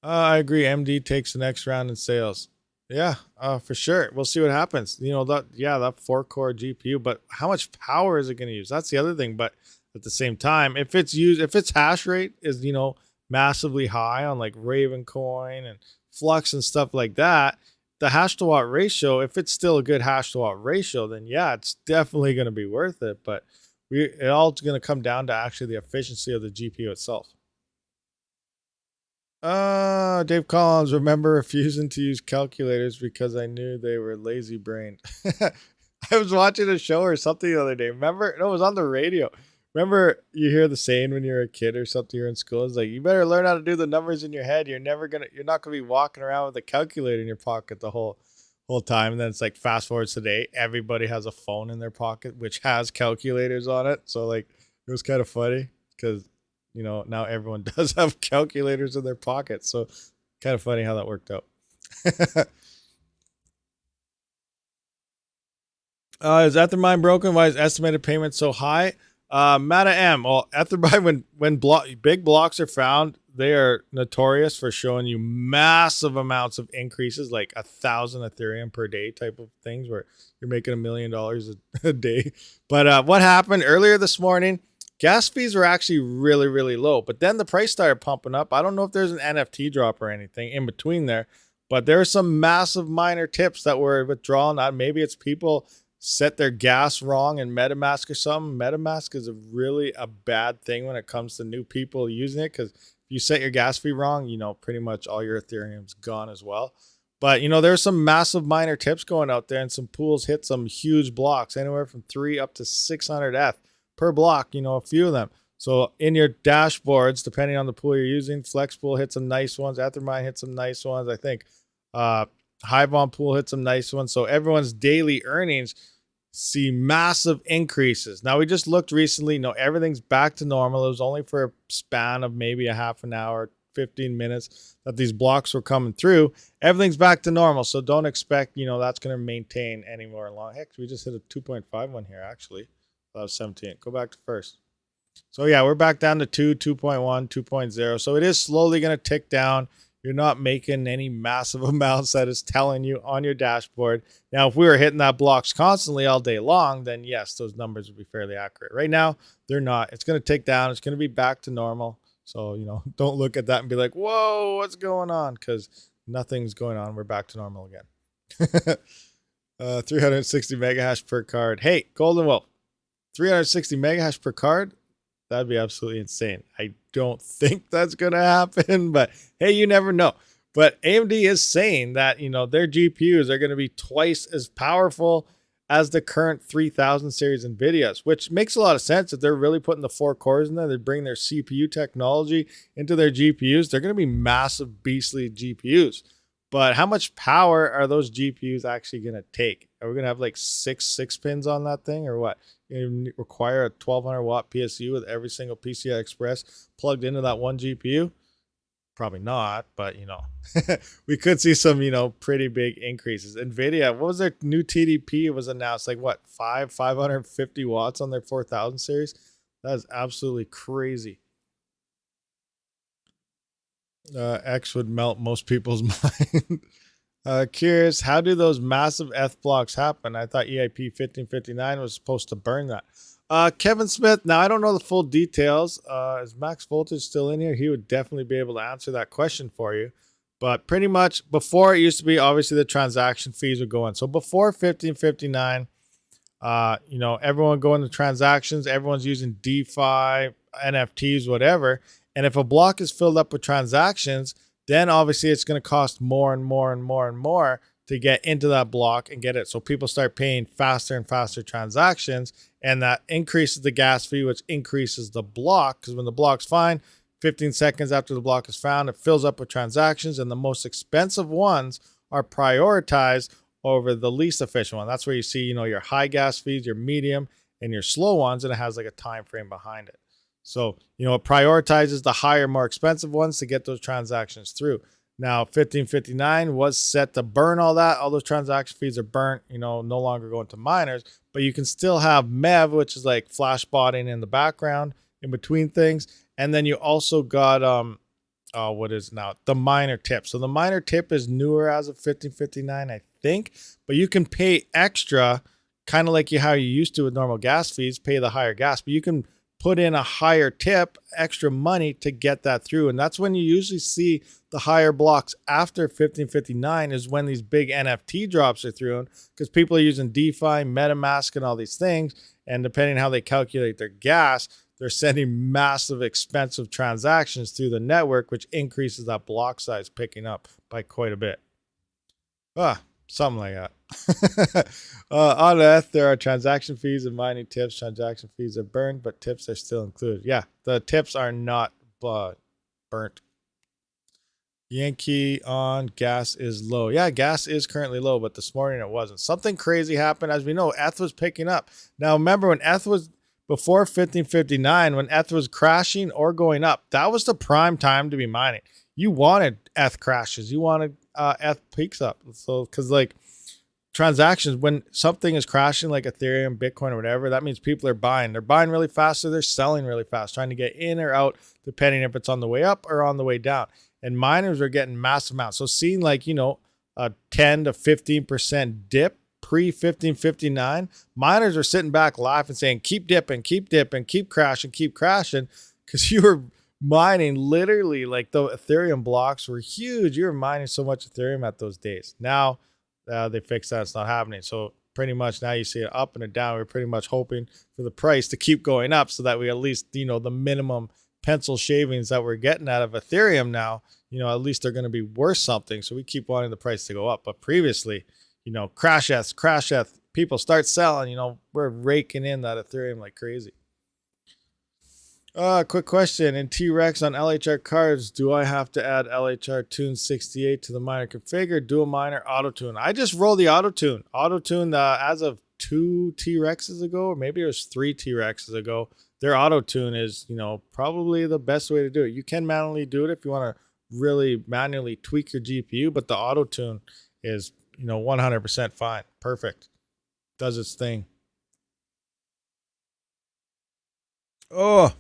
I agree. AMD takes the next round in sales. Yeah, for sure. We'll see what happens. You know, that 4-core GPU, but how much power is it going to use? That's the other thing. But at the same time, if its hash rate is, you know, massively high on like Ravencoin and Flux and stuff like that, the hash to watt ratio, if it's still a good hash to watt ratio, then yeah, it's definitely going to be worth it. But it all going to come down to actually the efficiency of the GPU itself. Dave Collins, remember refusing to use calculators because I knew they were lazy brained. I was watching a show or something the other day. Remember? No, it was on the radio. Remember you hear the saying when you're a kid or something, you're in school, it's like, you better learn how to do the numbers in your head. You're not gonna be walking around with a calculator in your pocket the whole time. And then it's like, fast forward today, everybody has a phone in their pocket which has calculators on it. So like, it was kind of funny because, you know, now everyone does have calculators in their pockets. So kind of funny how that worked out. Is Ethermine broken? Why is estimated payment so high? Mata M. Well, Ethermine, when big blocks are found, they are notorious for showing you massive amounts of increases, like 1,000 Ethereum per day type of things, where you're making $1 million a day. But what happened earlier this morning? Gas fees were actually really, really low, but then the price started pumping up. I don't know if there's an NFT drop or anything in between there, but there are some massive miner tips that were withdrawn. Maybe it's people set their gas wrong in MetaMask or something. MetaMask is really a bad thing when it comes to new people using it, because if you set your gas fee wrong, you know, pretty much all your Ethereum's gone as well. But, you know, there's some massive miner tips going out there, and some pools hit some huge blocks, anywhere from 3 up to 600 ETH per block, you know, a few of them. So in your dashboards, depending on the pool you're using, Flexpool hit some nice ones. Ethermine hit some nice ones. I think Hivon Pool hit some nice ones. So everyone's daily earnings see massive increases. Now, we just looked recently, everything's back to normal. It was only for a span of maybe a half an hour, 15 minutes that these blocks were coming through. Everything's back to normal. So don't expect, that's going to maintain any more long. Heck, we just hit a 2.5 one here, actually. That was 17. Go back to first. So yeah, we're back down to 2.1, 2.0. So it is slowly going to tick down. You're not making any massive amounts that is telling you on your dashboard. Now, if we were hitting that blocks constantly all day long, then yes, those numbers would be fairly accurate. Right now, they're not. It's going to tick down. It's going to be back to normal. So, don't look at that and be like, whoa, what's going on? Because nothing's going on. We're back to normal again. 360 mega hash per card. Hey, Golden Wolf, 360 mega hash per card? That'd be absolutely insane. I don't think that's going to happen, but hey, you never know. But AMD is saying that, their GPUs are going to be twice as powerful as the current 3000 series NVIDIAs, which makes a lot of sense. If they're really putting the 4 cores in there, they bring their CPU technology into their GPUs. They're going to be massive, beastly GPUs. But how much power are those GPUs actually going to take? Are we going to have like six pins on that thing, or what? You require a 1200 watt PSU with every single PCI Express plugged into that one GPU? Probably not, but we could see some, pretty big increases. NVIDIA, what was their new TDP? It was announced like 550 watts on their 4000 series. That is absolutely crazy. X would melt most people's mind. Curious, how do those massive ETH blocks happen? I thought EIP 1559 was supposed to burn that. Kevin Smith. Now I don't know the full details. Is Max Voltage still in here? He would definitely be able to answer that question for you. But pretty much before it used to be obviously the transaction fees would go in. So before 1559, you know, everyone going to transactions, everyone's using DeFi, NFTs, whatever. And if a block is filled up with transactions, then obviously it's going to cost more and more and more and more to get into that block and get it. So people start paying faster and faster transactions, and that increases the gas fee, which increases the block, because when the block's fine, 15 seconds after the block is found, it fills up with transactions, and the most expensive ones are prioritized over the least efficient one. That's where you see, you know, your high gas fees, your medium, and your slow ones, and it has like a time frame behind it. So, you know, it prioritizes the higher, more expensive ones to get those transactions through. Now, 1559 was set to burn all that. All those transaction fees are burnt, you know, no longer going to miners, but you can still have MEV, which is like flash botting in the background in between things. And then you also got, what is now the miner tip. So the miner tip is newer as of 1559, I think, but you can pay extra, kind of like how you used to with normal gas fees, pay the higher gas, but you can put in a higher tip, extra money to get that through. And that's when you usually see the higher blocks after 1559 is when these big NFT drops are through, because people are using DeFi, MetaMask, and all these things. And depending on how they calculate their gas, they're sending massive, expensive transactions through the network, which increases that block size picking up by quite a bit. Something like that. On ETH, there are transaction fees and mining tips. Transaction fees are burned, but tips are still included. Yeah, the tips are not burnt. Yankee on gas is low. Yeah, gas is currently low, but this morning it wasn't. Something crazy happened. As we know, ETH was picking up. Now, remember when ETH was before 1559, when ETH was crashing or going up, that was the prime time to be mining. You wanted ETH crashes. You wanted ETH peaks up. So, because like transactions, when something is crashing like Ethereum, Bitcoin, or whatever, that means people are buying. They're buying really fast, so they're selling really fast, trying to get in or out, depending if it's on the way up or on the way down. And miners are getting massive amounts. So seeing like, you know, a 10 to 15% dip pre-1559, miners are sitting back laughing, saying, keep dipping, keep crashing, because you were mining literally like the Ethereum blocks were huge. You were mining so much Ethereum at those days. Now they fixed that. It's not happening. So pretty much now you see it up and a down. We're pretty much hoping for the price to keep going up so that we at least, you know, the minimum pencil shavings that we're getting out of Ethereum now, you know, at least they're going to be worth something. So we keep wanting the price to go up. But previously, you know, crash ETH, people start selling, you know, we're raking in that Ethereum like crazy. Quick question. In T-Rex on LHR cards, do I have to add LHR Tune 68 to the miner configure, dual miner, auto tune? I just roll the auto tune. Auto tune as of 2 T-Rexes ago, or maybe it was 3 T-Rexes ago. Their auto tune is, you know, probably the best way to do it. You can manually do it if you want to really manually tweak your GPU, but the auto tune is, you know, 100% fine. Perfect. Does its thing. Well,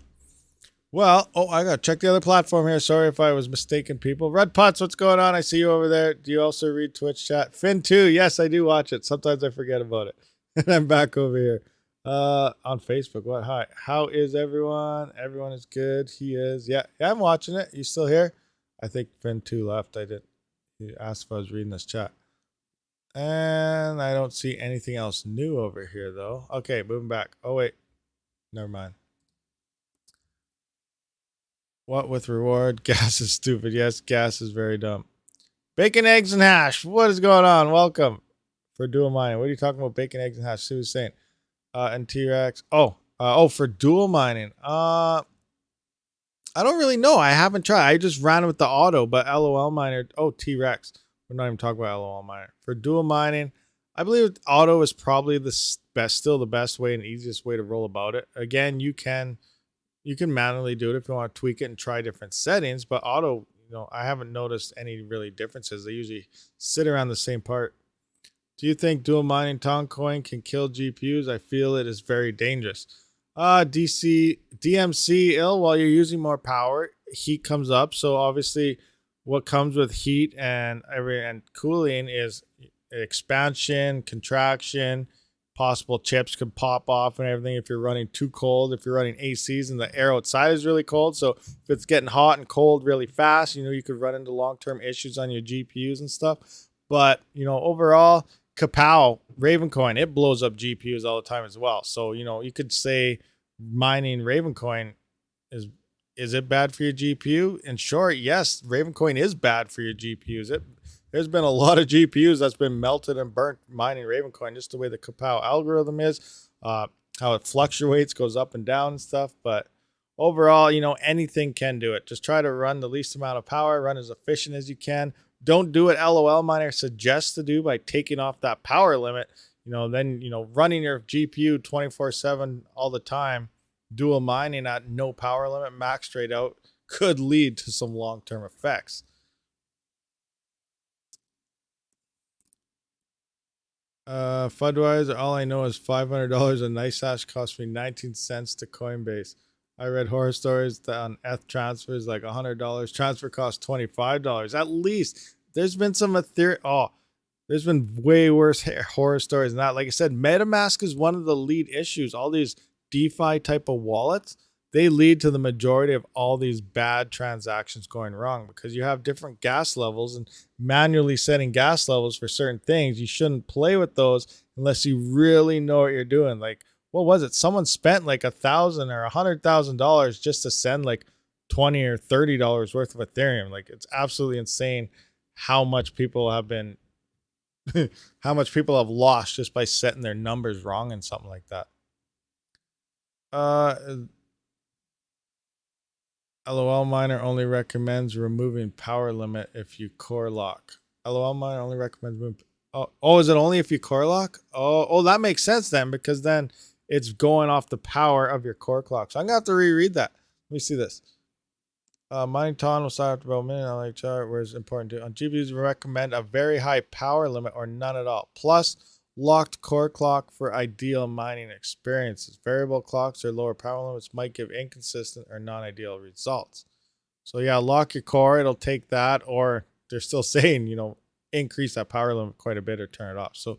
I got to check the other platform here. Sorry if I was mistaken, people. Red Putz, what's going on? I see you over there. Do you also read Twitch chat? Finn too. Yes, I do watch it. Sometimes I forget about it. And I'm back over here on Facebook. What? Hi. How is everyone? Everyone is good. He is. Yeah, I'm watching it. You still here? I think Finn 2 left. He asked if I was reading this chat. And I don't see anything else new over here, though. Okay, moving back. Oh, wait. Never mind. What with reward? Gas is stupid. Yes, gas is very dumb. Bacon, eggs, and hash. What is going on? Welcome for dual mining. What are you talking about? Bacon, eggs, and hash. See what he's saying. And T-Rex. For dual mining. I don't really know. I haven't tried. I just ran with the auto, but LOL miner. Oh, T-Rex. We're not even talking about LOL miner. For dual mining, I believe auto is probably still the best way and easiest way to roll about it. Again, you can manually do it if you want to tweak it and try different settings, but auto, you know, I haven't noticed any really differences. They usually sit around the same part. Do you think dual mining Toncoin can kill GPUs? I feel it is very dangerous. DMC ill while you're using more power, heat comes up. So obviously what comes with heat and cooling is expansion, contraction, possible chips could pop off and everything if you're running too cold, if you're running ACs and the air outside is really cold. So if it's getting hot and cold really fast, you could run into long-term issues on your GPUs and stuff. But, overall, Kapow, Ravencoin, it blows up GPUs all the time as well. So, you could say mining Ravencoin is it bad for your GPU? In short, yes, Ravencoin is bad for your GPUs. There's been a lot of GPUs that's been melted and burnt mining Ravencoin, just the way the Kapow algorithm is, how it fluctuates, goes up and down and stuff. But overall, anything can do it. Just try to run the least amount of power, run as efficient as you can. Don't do what LOL suggests to do by taking off that power limit. Then, running your GPU 24/7 all the time, dual mining at no power limit, max straight out, could lead to some long-term effects. Fudweiser, all I know is $500 a nice hash cost me 19 cents to Coinbase. I read horror stories that on ETH transfers like $100. Transfer cost $25. At least there's been some Ethereum. Oh, there's been way worse horror stories than that. Like I said, MetaMask is one of the lead issues. All these DeFi type of wallets, they lead to the majority of all these bad transactions going wrong because you have different gas levels, and manually setting gas levels for certain things, you shouldn't play with those unless you really know what you're doing. Like, what was it? Someone spent like $1,000 or $100,000 just to send like $20 or $30 worth of Ethereum. Like, it's absolutely insane how much people have been, how much people have lost just by setting their numbers wrong and something like that. LOL Miner only recommends removing power limit if you core lock. LOL Miner only recommends moving. Oh, is it only if you core lock? Oh, that makes sense then, because then it's going off the power of your core clock. So I'm gonna have to reread that. Let me see this. Mining ton will start after about a minute on like chart, where it's important to on GPUs. We recommend a very high power limit or none at all. Plus locked core clock for ideal mining experiences. Variable clocks or lower power limits might give inconsistent or non-ideal results. So yeah, lock your core. It'll take that, or they're still saying, increase that power limit quite a bit or turn it off. So,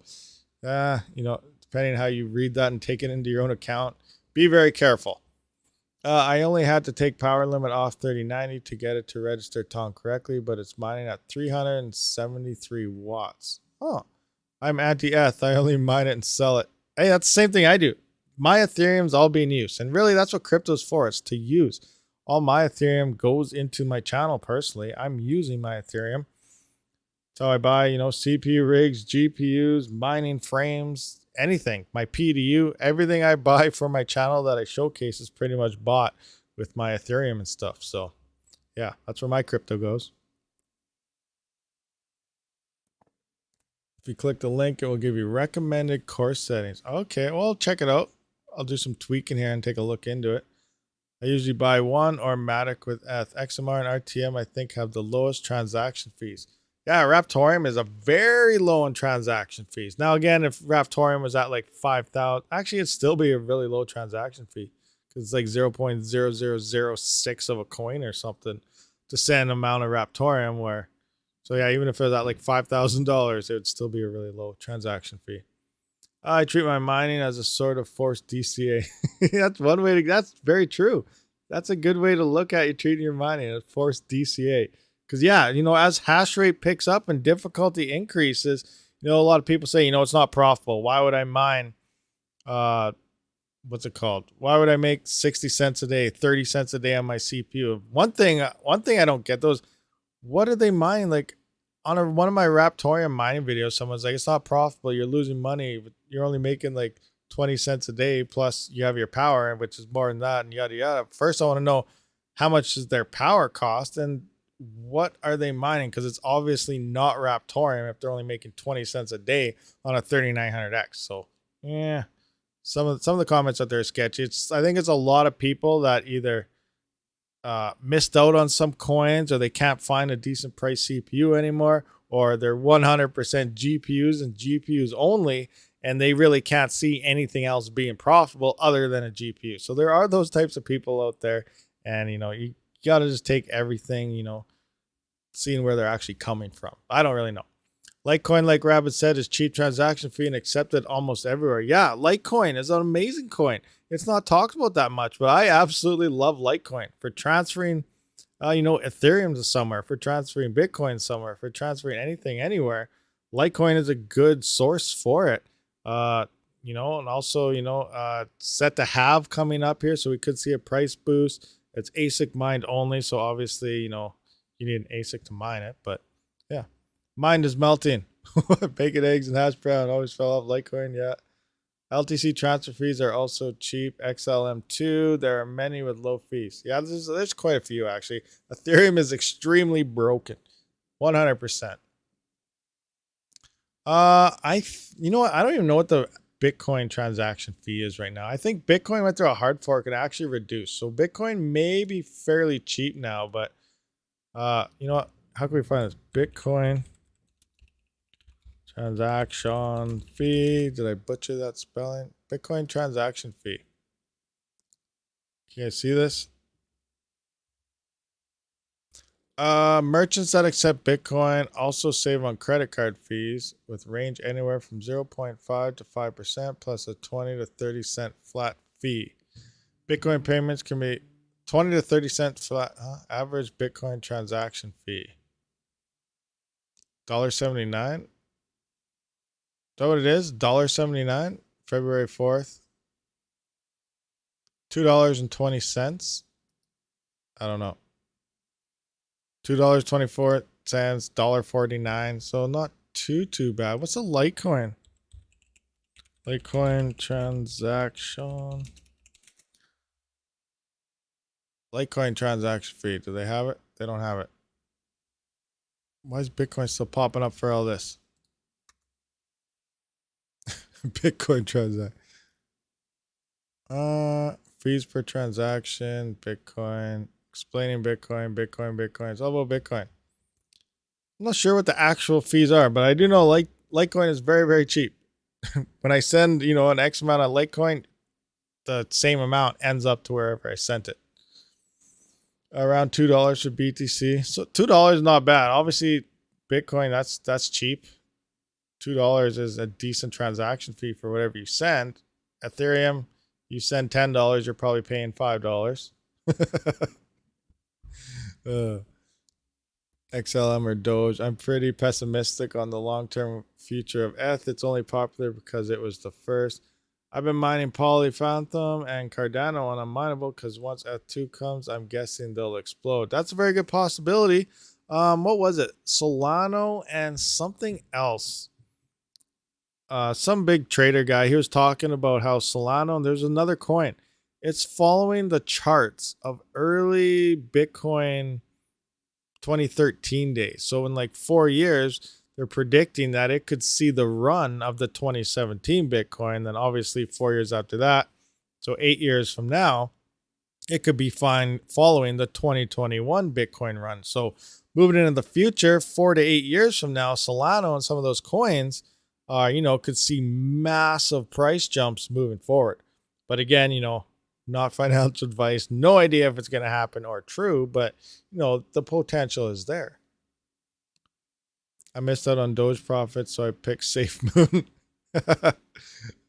depending on how you read that and take it into your own account, be very careful. I only had to take power limit off 3090 to get it to register TON correctly, but it's mining at 373 watts. Oh. I'm anti-ETH. I only mine it and sell it. Hey, that's the same thing I do. My Ethereum's all being used. And really, that's what crypto's for. It's to use. All my Ethereum goes into my channel personally. I'm using my Ethereum. So I buy, CPU rigs, GPUs, mining frames, anything. My PDU, everything I buy for my channel that I showcase is pretty much bought with my Ethereum and stuff. So, yeah, that's where my crypto goes. If you click the link, it will give you recommended course settings. Okay, well, check it out. I'll do some tweaking here and take a look into it. I usually buy one or Matic with ETH. XMR and RTM, I think, have the lowest transaction fees. Yeah, RAPTOREUM is a very low in transaction fees. Now, again, if RAPTOREUM was at like 5,000, actually, it'd still be a really low transaction fee because it's like 0.0006 of a coin or something to send amount of RAPTOREUM where. So yeah, even if it was at like $5,000, it would still be a really low transaction fee. I treat my mining as a sort of forced DCA. That's one way to, that's very true. That's a good way to look at you treating your mining as forced DCA. Because yeah, as hash rate picks up and difficulty increases, a lot of people say, it's not profitable. Why would I mine, what's it called? Why would I make 60 cents a day, 30 cents a day on my CPU? One thing I don't get, those, what are they mining? Like on one of my RAPTOREUM mining videos, someone's like, it's not profitable. You're losing money. But you're only making like 20 cents a day. Plus you have your power, which is more than that, and yada, yada. First, I want to know how much does their power cost and what are they mining? Because it's obviously not RAPTOREUM if they're only making 20 cents a day on a 3900X. So yeah, some of the comments out there are sketchy. I think it's a lot of people that either missed out on some coins, or they can't find a decent price CPU anymore, or they're 100% GPUs and GPUs only, and they really can't see anything else being profitable other than a GPU. So there are those types of people out there, and you got to just take everything, seeing where they're actually coming from. I don't really know. Litecoin, like Rabid said, is cheap transaction fee and accepted almost everywhere. Yeah, Litecoin is an amazing coin. It's not talked about that much, but I absolutely love Litecoin for transferring, Ethereum to somewhere, for transferring Bitcoin somewhere, for transferring anything anywhere. Litecoin is a good source for it. And also, set to have coming up here, so we could see a price boost. It's ASIC mined only, so obviously, you need an ASIC to mine it, but yeah. Mind is melting. Bacon, eggs, and hash brown always fell off Litecoin. Yeah. LTC transfer fees are also cheap. XLM2. There are many with low fees. Yeah, there's quite a few actually. Ethereum is extremely broken. 100%. You know what? I don't even know what the Bitcoin transaction fee is right now. I think Bitcoin went through a hard fork and actually reduced. So Bitcoin may be fairly cheap now, but you know what? How can we find this? Bitcoin transaction fee. Did I butcher that spelling? Bitcoin transaction fee. Can you see this? Merchants that accept Bitcoin also save on credit card fees with range anywhere from 0.5 to 5% plus a 20 to 30 cent flat fee. Bitcoin payments can be 20 to 30 cent flat. Average Bitcoin transaction fee. $1.79. Is that what it is? $1.79. February 4th. $2.20. I don't know. $2.24. $1.49. So not too bad. What's a Litecoin? Litecoin transaction. Litecoin transaction fee. Do they have it? They don't have it. Why is Bitcoin still popping up for all this? Bitcoin transaction. Fees per transaction. Bitcoin. Explaining Bitcoin. It's all about Bitcoin. I'm not sure what the actual fees are, but I do know Litecoin is very, very cheap. When I send, an X amount of Litecoin, the same amount ends up to wherever I sent it. Around $2 for BTC. So $2 is not bad. Obviously, Bitcoin, that's cheap. $2 is a decent transaction fee for whatever you send. Ethereum, you send $10, you're probably paying $5. XLM or Doge. I'm pretty pessimistic on the long-term future of ETH. It's only popular because it was the first. I've been mining Poly, Phantom, and Cardano on unmineable because once ETH2 comes, I'm guessing they'll explode. That's a very good possibility. What was it? Solano and something else. Some big trader guy, he was talking about how Solano, and there's another coin. It's following the charts of early Bitcoin 2013 days. So in like 4 years, they're predicting that it could see the run of the 2017 Bitcoin. Then obviously 4 years after that, so 8 years from now, it could be following the 2021 Bitcoin run. So moving into the future, 4 to 8 years from now, Solano and some of those coins could see massive price jumps moving forward. But again, not financial advice, no idea if it's going to happen or true, but the potential is there. I missed out on Doge profits, so I picked Safe Moon.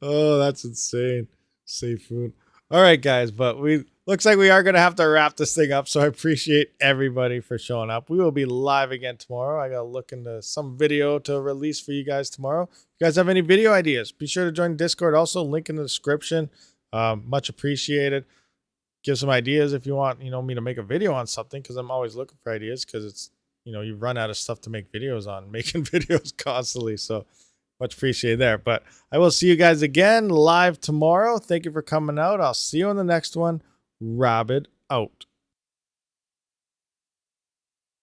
Oh, that's insane. Safe Moon. All right, guys, but looks like we are going to have to wrap this thing up, so I appreciate everybody for showing up. We will be live again tomorrow. I got to look into some video to release for you guys tomorrow. If you guys have any video ideas, be sure to join Discord. Also, link in the description. Much appreciated. Give some ideas if you want, me to make a video on something, because I'm always looking for ideas, because it's, you run out of stuff to make videos on, making videos constantly. So much appreciated there. But I will see you guys again live tomorrow. Thank you for coming out. I'll see you on the next one. Rabid out.